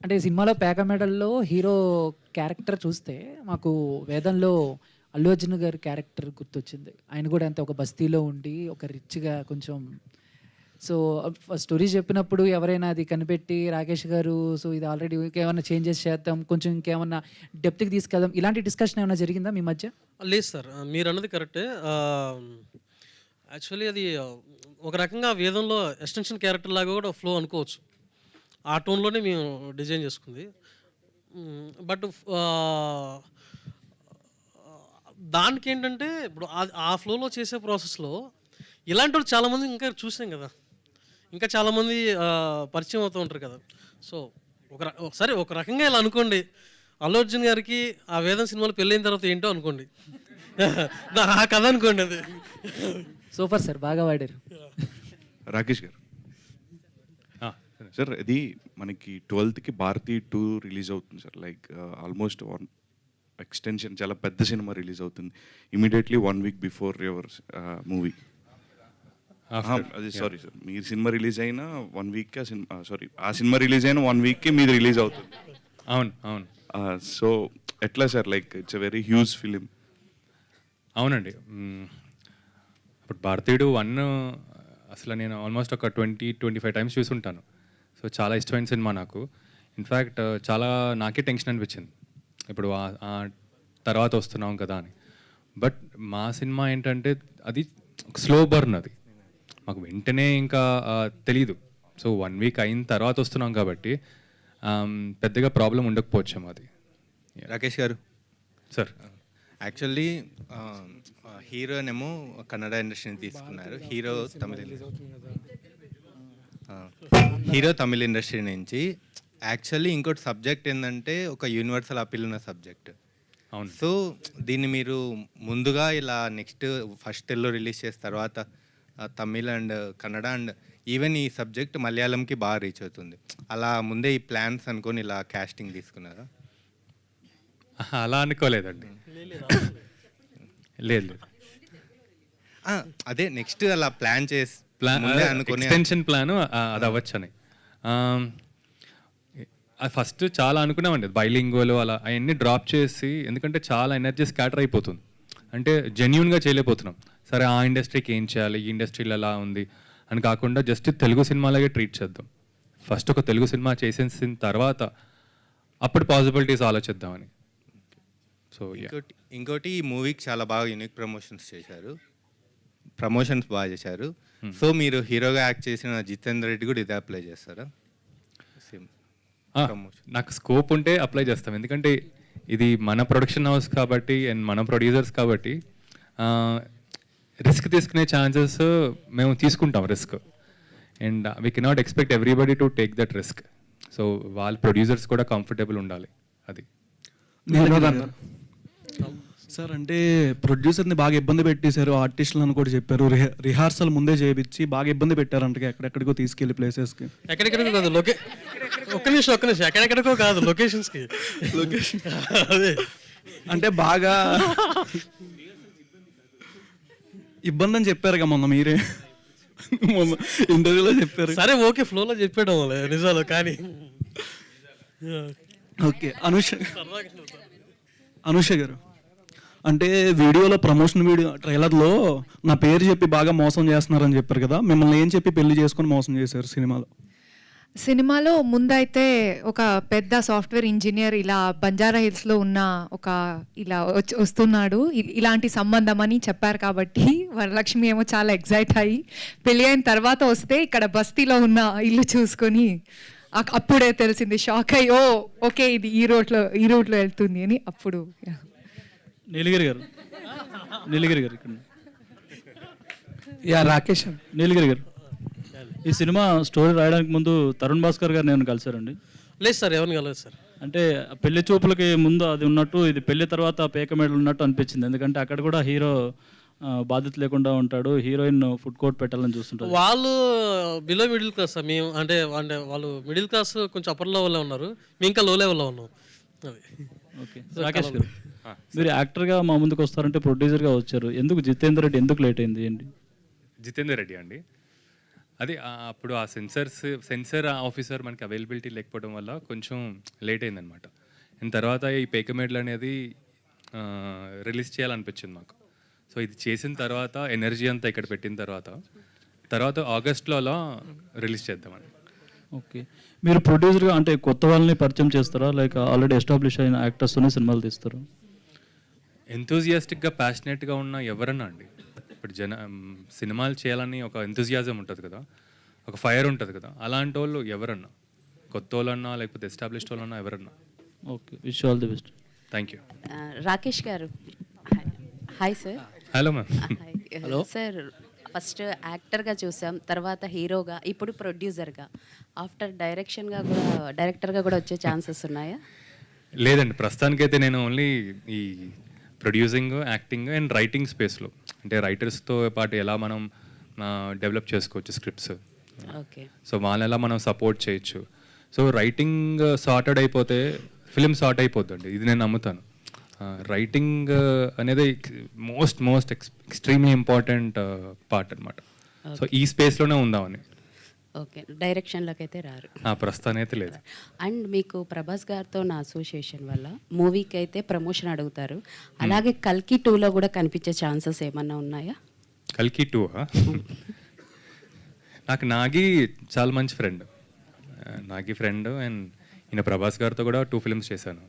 అంటే సినిమాలో పేక మెడల్లో హీరో క్యారెక్టర్ చూస్తే మాకు వేదంలో అల్లు అర్జున్ గారి క్యారెక్టర్ గుర్తొచ్చింది. ఆయన కూడా అంతే ఒక బస్తీలో ఉండి ఒక రిచ్గా కొంచెం. సో స్టోరీ చెప్పినప్పుడు ఎవరైనా అది కనిపెట్టి రాకేష్ గారు సో ఇది ఆల్రెడీ ఇంకేమన్నా చేంజెస్ చేద్దాం, కొంచెం ఇంకేమన్నా డెప్త్కి తీసుకెళ్దాం, ఇలాంటి డిస్కషన్ ఏమైనా జరిగిందా మీ మధ్య? లేదు సార్, మీరు అన్నది కరెక్టే. యాక్చువల్లీ అది ఒక రకంగా వేదంలో ఎక్స్టెన్షన్ క్యారెక్టర్ లాగా కూడా ఫ్లో అనుకోవచ్చు. ఆ టోన్లోనే మేము డిజైన్ చేసుకుంది. బట్ దానికి ఏంటంటే ఇప్పుడు ఆ ఫ్లోలో చేసే ప్రాసెస్లో ఇలాంటి వాళ్ళు చాలామంది ఇంకా చూసాం కదా, ఇంకా చాలామంది పరిచయం అవుతూ ఉంటారు కదా. సో ఒకసారి ఒక రకంగా ఇలా అనుకోండి, అల్లు అర్జున్ గారికి ఆ వేదం సినిమాలు పెళ్ళైన తర్వాత ఏంటో అనుకోండి, ఆ కథ అనుకోండి. అది సూపర్ సార్, బాగా వాడారు. రాకేష్ గారు సార్, అది మనకి 12th భారతి 2 రిలీజ్ అవుతుంది సార్. లైక్ ఆల్మోస్ట్ 1 ఎక్స్టెన్షన్, చాలా పెద్ద సినిమా రిలీజ్ అవుతుంది immediately 1 week before your movie. అది సారీ సార్, మీ సినిమా రిలీజ్ అయిన 1 వీక్కే ఆ సినిమా రిలీజ్ అయిన 1 వీక్కే మీది రిలీజ్ అవుతుంది. అవును అవును. సో ఎట్లా sir, like it's a very huge film. అవునండి. ఇప్పుడు భారతీయుడు 1 అసలు నేను ఆల్మోస్ట్ ఒక 20-25 టైమ్స్ చూసుంటాను. సో చాలా ఇష్టమైన సినిమా నాకు. ఇన్ఫ్యాక్ట్ చాలా నాకే టెన్షన్ అనిపించింది ఇప్పుడు ఆ తర్వాత వస్తున్నాం కదా అని. బట్ మా సినిమా ఏంటంటే అది స్లో బర్న్, అది మాకు వెంటనే ఇంకా తెలీదు. సో 1 వీక్ అయిన తర్వాత వస్తున్నాం కాబట్టి పెద్దగా ప్రాబ్లం ఉండకపోవచ్చాము. అది రాకేష్ గారు సార్, యాక్చువల్లీ హీరోయిన్ ఏమో కన్నడ ఇండస్ట్రీని తీసుకున్నారు, హీరో తమిళ ఇండస్ట్రీ నుంచి. యాక్చువల్లీ ఇంకోటి సబ్జెక్ట్ ఏంటంటే ఒక యూనివర్సల్ అపీల్ ఉన్న సబ్జెక్ట్. అవును. సో దీన్ని మీరు ముందుగా ఇలా నెక్స్ట్ ఫస్ట్ తెలుగులో రిలీజ్ చేసిన తర్వాత Tamil and Kannada and even ఈ సబ్జెక్ట్ మలయాళంకి బాగా రీచ్ అవుతుంది. అలా ముందే ఈ ప్లాన్స్ అనుకొని ఇలా కాస్టింగ్ తీసుకున్నారా? అలా అనుకోలేదండి. లేదు. అదే నెక్స్ట్ అలా ప్లాన్ ఎక్స్టెన్షన్ ప్లాన్ అది అవ్వచ్చని. ఫస్ట్ చాలా అనుకున్నామండి బైలింగ్వల్ అలా అవన్నీ డ్రాప్ చేసి, ఎందుకంటే చాలా ఎనర్జీ స్కాటర్ అయిపోతుంది, అంటే జెన్యున్గా చేయలేకపోతున్నాం. సరే ఆ ఇండస్ట్రీకి ఏం చేయాలి, ఈ ఇండస్ట్రీలో ఎలా ఉంది అని కాకుండా జస్ట్ తెలుగు సినిమాలాగే ట్రీట్ చేద్దాం. ఫస్ట్ ఒక తెలుగు సినిమా చేసేసిన తర్వాత అప్పుడు పాసిబిలిటీస్ ఆలోచిద్దామని. సో ఇంకోటి ఈ మూవీకి చాలా బాగా యూనిక్ ప్రమోషన్స్ బాగా చేశారు. సో మీరు హీరోగా యాక్ట్ చేసిన జితేందర్ రెడ్డి కూడా ఇదే అప్లై చేస్తారా? సేమ్ నాకు స్కోప్ ఉంటే అప్లై చేస్తాం, ఎందుకంటే ఇది మన ప్రొడక్షన్ హౌస్ కాబట్టి అండ్ మన ప్రొడ్యూసర్స్ కాబట్టి రిస్క్ తీసుకునే ఛాన్సెస్ మేము తీసుకుంటాం risk, and we cannot expect everybody to take that risk. So వాళ్ళ ప్రొడ్యూసర్స్ కూడా కంఫర్టబుల్ ఉండాలి. అది సార్ అంటే ప్రొడ్యూసర్ని బాగా ఇబ్బంది పెట్టేశారు, ఆర్టిస్టులను కూడా చెప్పారు, రిహార్సల్ ముందే చేయించి బాగా ఇబ్బంది పెట్టారంట ఎక్కడెక్కడికో తీసుకెళ్లి ప్లేసెస్కి. ఎక్కడెక్కడికో కాదు, ఒక్క నిమిషం ఎక్కడెక్కడికో కాదు, లొకేషన్స్కి. లొకేషన్ అదే అంటే బాగా ఇబ్బంది అని చెప్పారు మొన్న మీరే, మొన్న ఇంటర్వ్యూలో చెప్పారు. సరే ఓకే, ఫ్లోలో చెప్పాడు నిజాలు, కానీ ఓకే. అనుష గారు అంటే వీడియోలో ప్రమోషన్ వీడియో ట్రైలర్లో నా పేరు చెప్పి బాగా మోసం చేస్తున్నారని చెప్పారు కదా, మిమ్మల్ని ఏం చెప్పి పెళ్లి చేసుకొని మోసం చేశారు సినిమాలో ముందైతే ఒక పెద్ద సాఫ్ట్వేర్ ఇంజనీర్ ఇలా బంజారా హిల్స్లో ఉన్న ఒక ఇలా వస్తున్నాడు, ఇలాంటి సంబంధం అని చెప్పారు కాబట్టి వరలక్ష్మి ఏమో చాలా ఎగ్జైట్ అయ్యి పెళ్ళి అయిన తర్వాత వస్తే ఇక్కడ బస్తీలో ఉన్న ఇల్లు చూసుకొని అప్పుడే తెలిసింది, షాక్ అయ్యి ఓ ఓకే ఇది ఈ రూట్లో వెళ్తుంది అని. అప్పుడు నీలగిరి గారు ఇక్కడ రాకేష్ నీలగిరి గారు ఈ సినిమా స్టోరీ రాయడానికి ముందు తరుణ్ భాస్కర్ గారు నేను కలిసారండి? లేదు సార్, ఎవరిని కలలేదు సార్. అంటే పెళ్లి చూపులకి ముందు అది ఉన్నట్టు, ఇది పెళ్లి తర్వాత పేక మెడలు ఉన్నట్టు అనిపించింది, ఎందుకంటే అక్కడ కూడా హీరో బాధ్యత లేకుండా ఉంటాడు, హీరోయిన్ ఫుడ్ కోర్ట్ పెట్టాలని చూస్తుంటారు. వాళ్ళు బిలో మిడిల్ క్లాస్ సార్, మేము అంటే వాళ్ళు మిడిల్ క్లాస్ కొంచెం అప్పర్ లెవెల్లో ఉన్నారు, మేము ఇంకా లో లెవెల్లో ఉన్నాం. అది ఓకే. రాకేష్ గారు మీరు యాక్టర్గా మా ముందుకు వస్తారంటే ప్రొడ్యూసర్గా వచ్చారు, ఎందుకు జితేందర్ రెడ్డి ఎందుకు లేట్ అయింది ఏంటి? జితేందర్ రెడ్డి అండి, అది అప్పుడు ఆ సెన్సర్ ఆఫీసర్ మనకి అవైలబిలిటీ లేకపోవడం వల్ల కొంచెం లేట్ అయిందనమాట. అండ్ తర్వాత ఈ పేకమేడ్లు అనేది రిలీజ్ చేయాలనిపించింది మాకు. సో ఇది చేసిన తర్వాత ఎనర్జీ అంతా ఇక్కడ పెట్టిన తర్వాత ఆగస్ట్లో అలా రిలీజ్ చేద్దామని. ఓకే. మీరు ప్రొడ్యూసర్గా అంటే కొత్త వాళ్ళని పరిచయం చేస్తారా, లైక్ ఆల్రెడీ ఎస్టాబ్లిష్ అయిన యాక్టర్స్తోనే సినిమాలు తీస్తారు? ఎంతూజియాస్టిక్గా ప్యాషనేట్గా ఉన్న ఎవరన్నా అండి, ఇప్పుడు సినిమాలు చేయాలని ఒక ఎంతూజియాజం ఉంటుంది కదా, ఒక ఫైర్ ఉంటుంది కదా, అలాంటి వాళ్ళు ఎవరన్నా, కొత్త వాళ్ళన్నా లేకపోతే ఎస్టాబ్లిష్డ్ వాళ్ళన్నా ఎవరన్నా. Okay, wish all the best. Thank you. Rakesh garu hi sir. Hello ma'am. Hello sir, first యాక్టర్గా చూసాం, తర్వాత హీరోగా, ఇప్పుడు ప్రొడ్యూసర్గా, ఆఫ్టర్ డైరెక్టర్గా కూడా వచ్చే ఛాన్సెస్ ఉన్నాయా? లేదండి, ప్రస్తుతానికైతే నేను ఓన్లీ ఈ ప్రొడ్యూసింగ్, యాక్టింగ్ అండ్ రైటింగ్ స్పేస్లో, అంటే రైటర్స్తో పాటు ఎలా మనం డెవలప్ చేసుకోవచ్చు స్క్రిప్ట్స్, ఓకే. సో వాళ్ళని ఎలా మనం సపోర్ట్ చేయొచ్చు. సో రైటింగ్ సార్టెడ్ అయిపోతే ఫిలిం సార్ట్ అయిపోద్దండి, ఇది నేను నమ్ముతాను. రైటింగ్ అనేది మోస్ట్ ఎక్స్ట్రీమ్లీ ఇంపార్టెంట్ పార్ట్ అనమాట. సో ఈ స్పేస్లోనే ఉందామని. ఓకే, డైరెక్షన్లోకి అయితే రారు ప్రస్తుతానికి అయితే లేదు. అండ్ మీకు ప్రభాస్ గారితో నా అసోసియేషన్ వల్ల మూవీకి అయితే ప్రమోషన్ అడుగుతారు, అలాగే కల్కి 2లో కూడా కనిపించే ఛాన్సెస్ ఏమన్నా ఉన్నాయా? కల్కి 2 నాకు నాగి చాలా మంచి ఫ్రెండ్, అండ్ ఈయన ప్రభాస్ గారితో కూడా 2 ఫిల్మ్స్ చేశాను.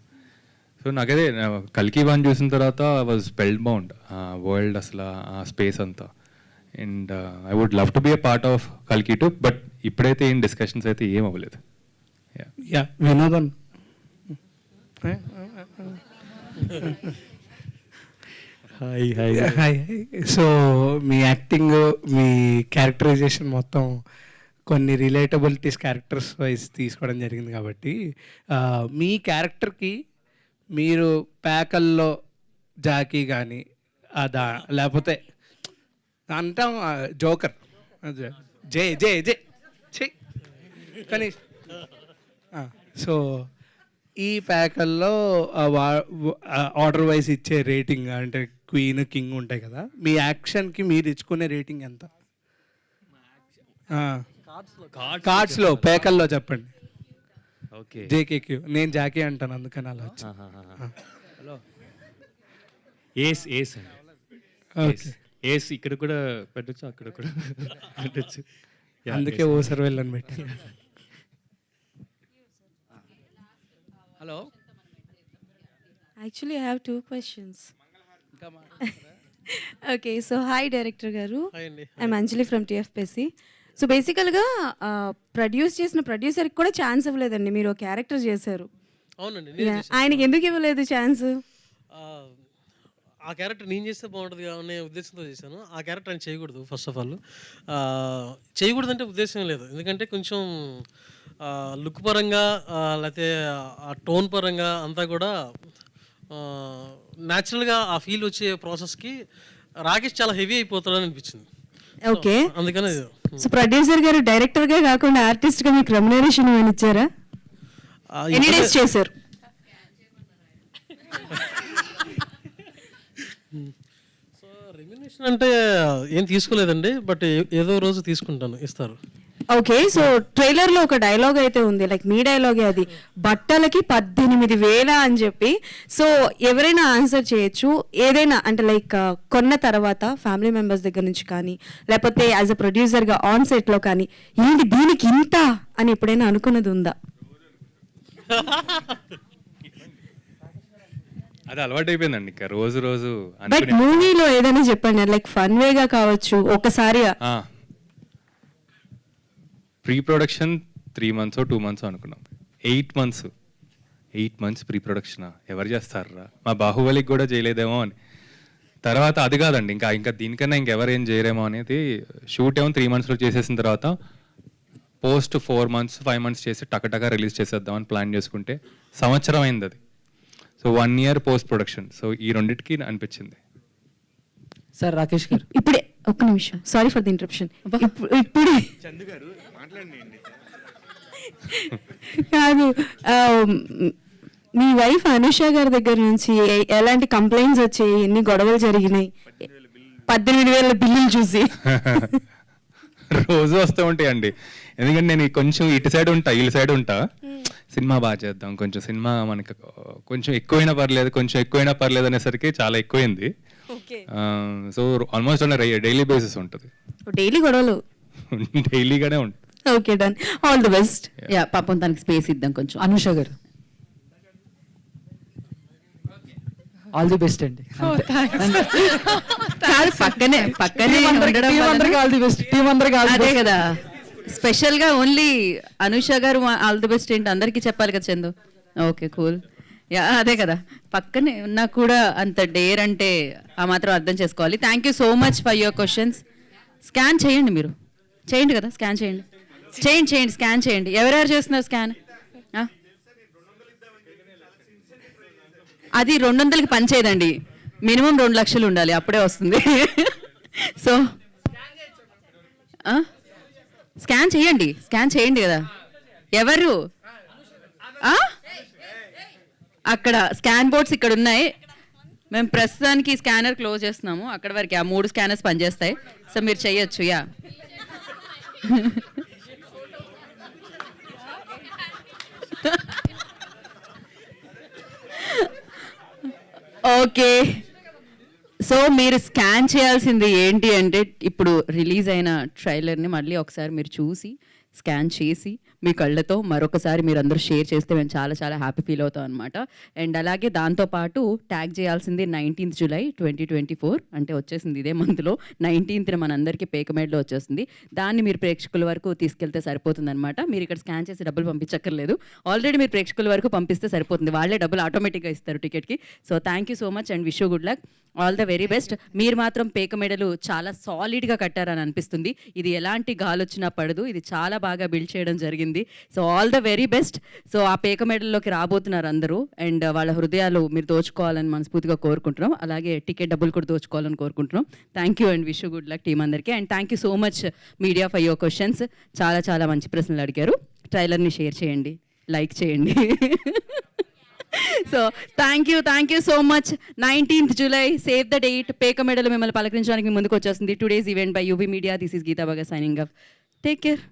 సో నాకైతే కల్కి 1 చూసిన తర్వాత వాజ్ స్పెల్ బౌండ్ వరల్డ్, అసలు ఆ స్పేస్ అంతా. And I would love to be a part of కల్కి 2, బట్ ఇప్పుడైతే ఏం డిస్కషన్స్ అయితే ఏం అవ్వలేదు. వినోదన్ హాయ్. సో మీ యాక్టింగ్, మీ క్యారెక్టరైజేషన్ మొత్తం కొన్ని రిలేటబిలిటీస్ క్యారెక్టర్స్ వైజ్ తీసుకోవడం జరిగింది కాబట్టి మీ క్యారెక్టర్కి మీరు ప్యాకల్లో జాకీ కానీ లేకపోతే అంటాం జోకర్ జే జే జే చె కానీ సో ఈ ప్యాకల్లో ఆర్డర్ వైజ్ ఇచ్చే రేటింగ్ అంటే క్వీన్, కింగ్ ఉంటాయి కదా, మీ యాక్షన్కి మీరు ఇచ్చుకునే రేటింగ్ ఎంత? కార్డ్స్లో ప్యాకల్లో చెప్పండి. ఓకే. జేకేక్యూ. నేను జాకీ అంటాను, అందుకని అలా వచ్చి. హలో ఏస్ ఏస్ అండి. ఓకే. ఏస్ ఇక్కడ కూడా పెట్టచ్చు, అక్కడ కూడా పెట్టచ్చు. అందుకే ఓసారి వెళ్ళని పెట్టి. Hello. Actually, I have 2 questions. Okay, so hi Director Garu. Hi అండి. I'm Anjali from TFPC. So బేసికల్గా ప్రొడ్యూస్ చేసిన ప్రొడ్యూసర్కి కూడా ఛాన్స్ ఇవ్వలేదండి, మీరు క్యారెక్టర్ చేశారు. అవునండి. ఆయనకి ఎందుకు ఇవ్వలేదు ఛాన్స్? ఆ క్యారెక్టర్ నేను చేస్తే బాగుంటుంది అనే ఉద్దేశంతో చేశాను. ఆ క్యారెక్టర్ ఆయన చేయకూడదు. ఫస్ట్ ఆఫ్ ఆల్ చేయకూడదు అంటే ఉద్దేశం లేదు, ఎందుకంటే కొంచెం లుక్ పరంగా లేకపోతే ఆ టోన్ పరంగా అంతా కూడా న్యాచురల్గా ఆ ఫీల్ వచ్చే ప్రాసెస్కి రాకేష్ చాలా హెవీ అయిపోతాడని అనిపించింది. ఓకే, అందుకని సో ప్రొడ్యూసర్ గారు డైరెక్టర్గా కాకుండా ఆర్టిస్ట్గా మీకు రెమ్యునరేషన్ ఏమైనా ఇచ్చారా? ఎన్ని డేస్ చేశారు? సో రెమ్యునరేషన్ అంటే ఏం తీసుకోలేదండి, బట్ ఏదో రోజు తీసుకుంటాను, ఇస్తారు. ఓకే, సో ట్రైలర్లో ఒక డైలాగ్ అయితే ఉంది, లైక్ మీ డైలాగే అది, బట్టలకి 18,000 అని చెప్పి. సో ఎవరైనా ఆన్సర్ చేయొచ్చు, ఏదైనా అంటే లైక్ కొన్న తర్వాత ఫ్యామిలీ మెంబర్స్ దగ్గర నుంచి కానీ, లేకపోతే యాజ్ అ ప్రొడ్యూసర్గా ఆన్ సెట్లో కానీ, ఏంటి దీనికి ఇంత అని ఎప్పుడైనా అనుకున్నది ఉందా? అది అలవాటు అయిపోయిందండి, ఇంకా రోజు రోజు బట్ మూవీలో ఏదైనా చెప్పండి, లైక్ ఫన్ వేగా కావచ్చు, ఒకసారి. ప్రీ ప్రొడక్షన్ 3 months 2 months అనుకున్నాం. 8 months ప్రీ ప్రొడక్షన్ ఎవరు చేస్తారా, మా బాహుబలికి కూడా చేయలేదేమో అని. తర్వాత అది కాదండి, ఇంకా దీనికన్నా ఇంకెవరు ఏం చేయరేమో అనేది. షూట్ ఏమో 3 monthsలో చేసేసిన తర్వాత పోస్ట్ 4 months 5 months చేసి టకటగా రిలీజ్ చేసేద్దామని ప్లాన్ చేసుకుంటే సంవత్సరం అయింది అది. So 1 year post production. So ఈ రెండింటికి అనిపించింది. సార్ రాకేష్ గారు ఇప్పుడే ఒక్క నిమిషం, సారీ ఫర్ ది ఇంటరప్షన్. ఇప్పుడే కాదు, మీ వైఫ్ అనుష గారి దగ్గర నుంచి ఎలాంటి కంప్లైంట్స్ వచ్చాయి, ఎన్ని గొడవలు జరిగినాయి 18,000 బిల్లులు చూసి? రోజు వస్తూ ఉంటాయండి, ఎందుకంటే నేను కొంచెం ఇటు సైడ్ ఉంటా, వీళ్ళ సైడ్ ఉంటా. సినిమా బాగా చేద్దాం, కొంచెం సినిమా మనకి కొంచెం ఎక్కువైనా పర్లేదు అనేసరికి చాలా ఎక్కువైంది. So almost on daily basis ఉంటుంది, డైలీ గొడవలు డైలీగానే ఉంటుంది. Okay, done, all the best. Yeah, పాపం తనకి స్పేస్ ఇద్దాం కొంచెం. అనుష గారు ఆల్ ది బెస్ట్ అండి. కాదు, పక్కనే ఉండడం అదే కదా స్పెషల్గా. ఓన్లీ అనుష గారు ఆల్ ది బెస్ట్ ఏంటి అందరికీ చెప్పాలి కదా చందు. Okay, cool. యా, అదే కదా, పక్కనే ఉన్నా కూడా అంత డేర్ అంటే ఆ మాత్రం అర్థం చేసుకోవాలి. Thank you so much for your questions. Scan చేయండి, మీరు చేయండి కదా, స్కాన్ చేయండి, స్కాన్ చేయండి. ఎవరెవరు చేస్తున్నారు స్కాన్? అది 200కి పనిచేయదండి, మినిమం 2 లక్షలు ఉండాలి, అప్పుడే వస్తుంది. సో స్కాన్ చేయండి కదా. ఎవరు అక్కడ స్కాన్ బోర్డ్స్ ఇక్కడ ఉన్నాయి, మేము ప్రస్తుతానికి స్కానర్ క్లోజ్ చేస్తున్నాము, అక్కడ వరకు ఆ 3 స్కానర్స్ పనిచేస్తాయి. సో మీరు చెయ్యొచ్చు. Yeah, okay. సో మీరు స్కాన్ చేయాల్సింది ఏంటి అంటే, ఇప్పుడు రిలీజ్ అయిన ట్రైలర్ని మళ్ళీ ఒకసారి మీరు చూసి స్కాన్ చేసి మీ కళ్ళతో మరొకసారి మీరు అందరూ షేర్ చేస్తే మేము చాలా చాలా హ్యాపీ ఫీల్ అవుతాం అనమాట. అండ్ అలాగే దాంతోపాటు ట్యాగ్ చేయాల్సింది 19th July 2024, అంటే వచ్చేసింది ఇదే మంత్లో 19th మనందరికీ పేకమేడ్లో వచ్చేస్తుంది. దాన్ని మీరు ప్రేక్షకుల వరకు తీసుకెళ్తే సరిపోతుంది అనమాట. మీరు ఇక్కడ స్కాన్ చేసి డబ్బులు పంపించక్కర్లేదు, ఆల్రెడీ మీరు ప్రేక్షకుల వరకు పంపిస్తే సరిపోతుంది, వాళ్ళే డబ్బులు ఆటోమేటిక్గా ఇస్తారు టికెట్కి. So thank you so much and wish you good luck, all the very best. మీరు మాత్రం పేకమేడలు చాలా సాలిడ్గా కట్టారని అనిపిస్తుంది, ఇది ఎలాంటి గాలి వచ్చినా పడదు, ఇది చాలా బాగా బిల్డ్ చేయడం జరిగింది. So all the very best. So ఆ పేక మెడల్లోకి రాబోతున్నారు అందరూ, అండ్ వాళ్ళ హృదయాలు మీరు దోచుకోవాలని మనస్ఫూర్తిగా కోరుకుంటున్నాం, అలాగే టికెట్ డబ్బులు కూడా దోచుకోవాలని కోరుకుంటున్నాం. Thank you and wish you good luck team అందరికీ. And thank you so much media for your questions. చాలా చాలా మంచి ప్రశ్నలు అడిగారు. ట్రైలర్ని షేర్ చేయండి, లైక్ చేయండి. So thank you so much. 19th July, save the date. Pekamedalu మిమ్మల్ని పలకరించడానికి ముందుకు వచ్చేస్తుంది. Today's event by UB media. This is Geeta Bhaga signing of. Take care.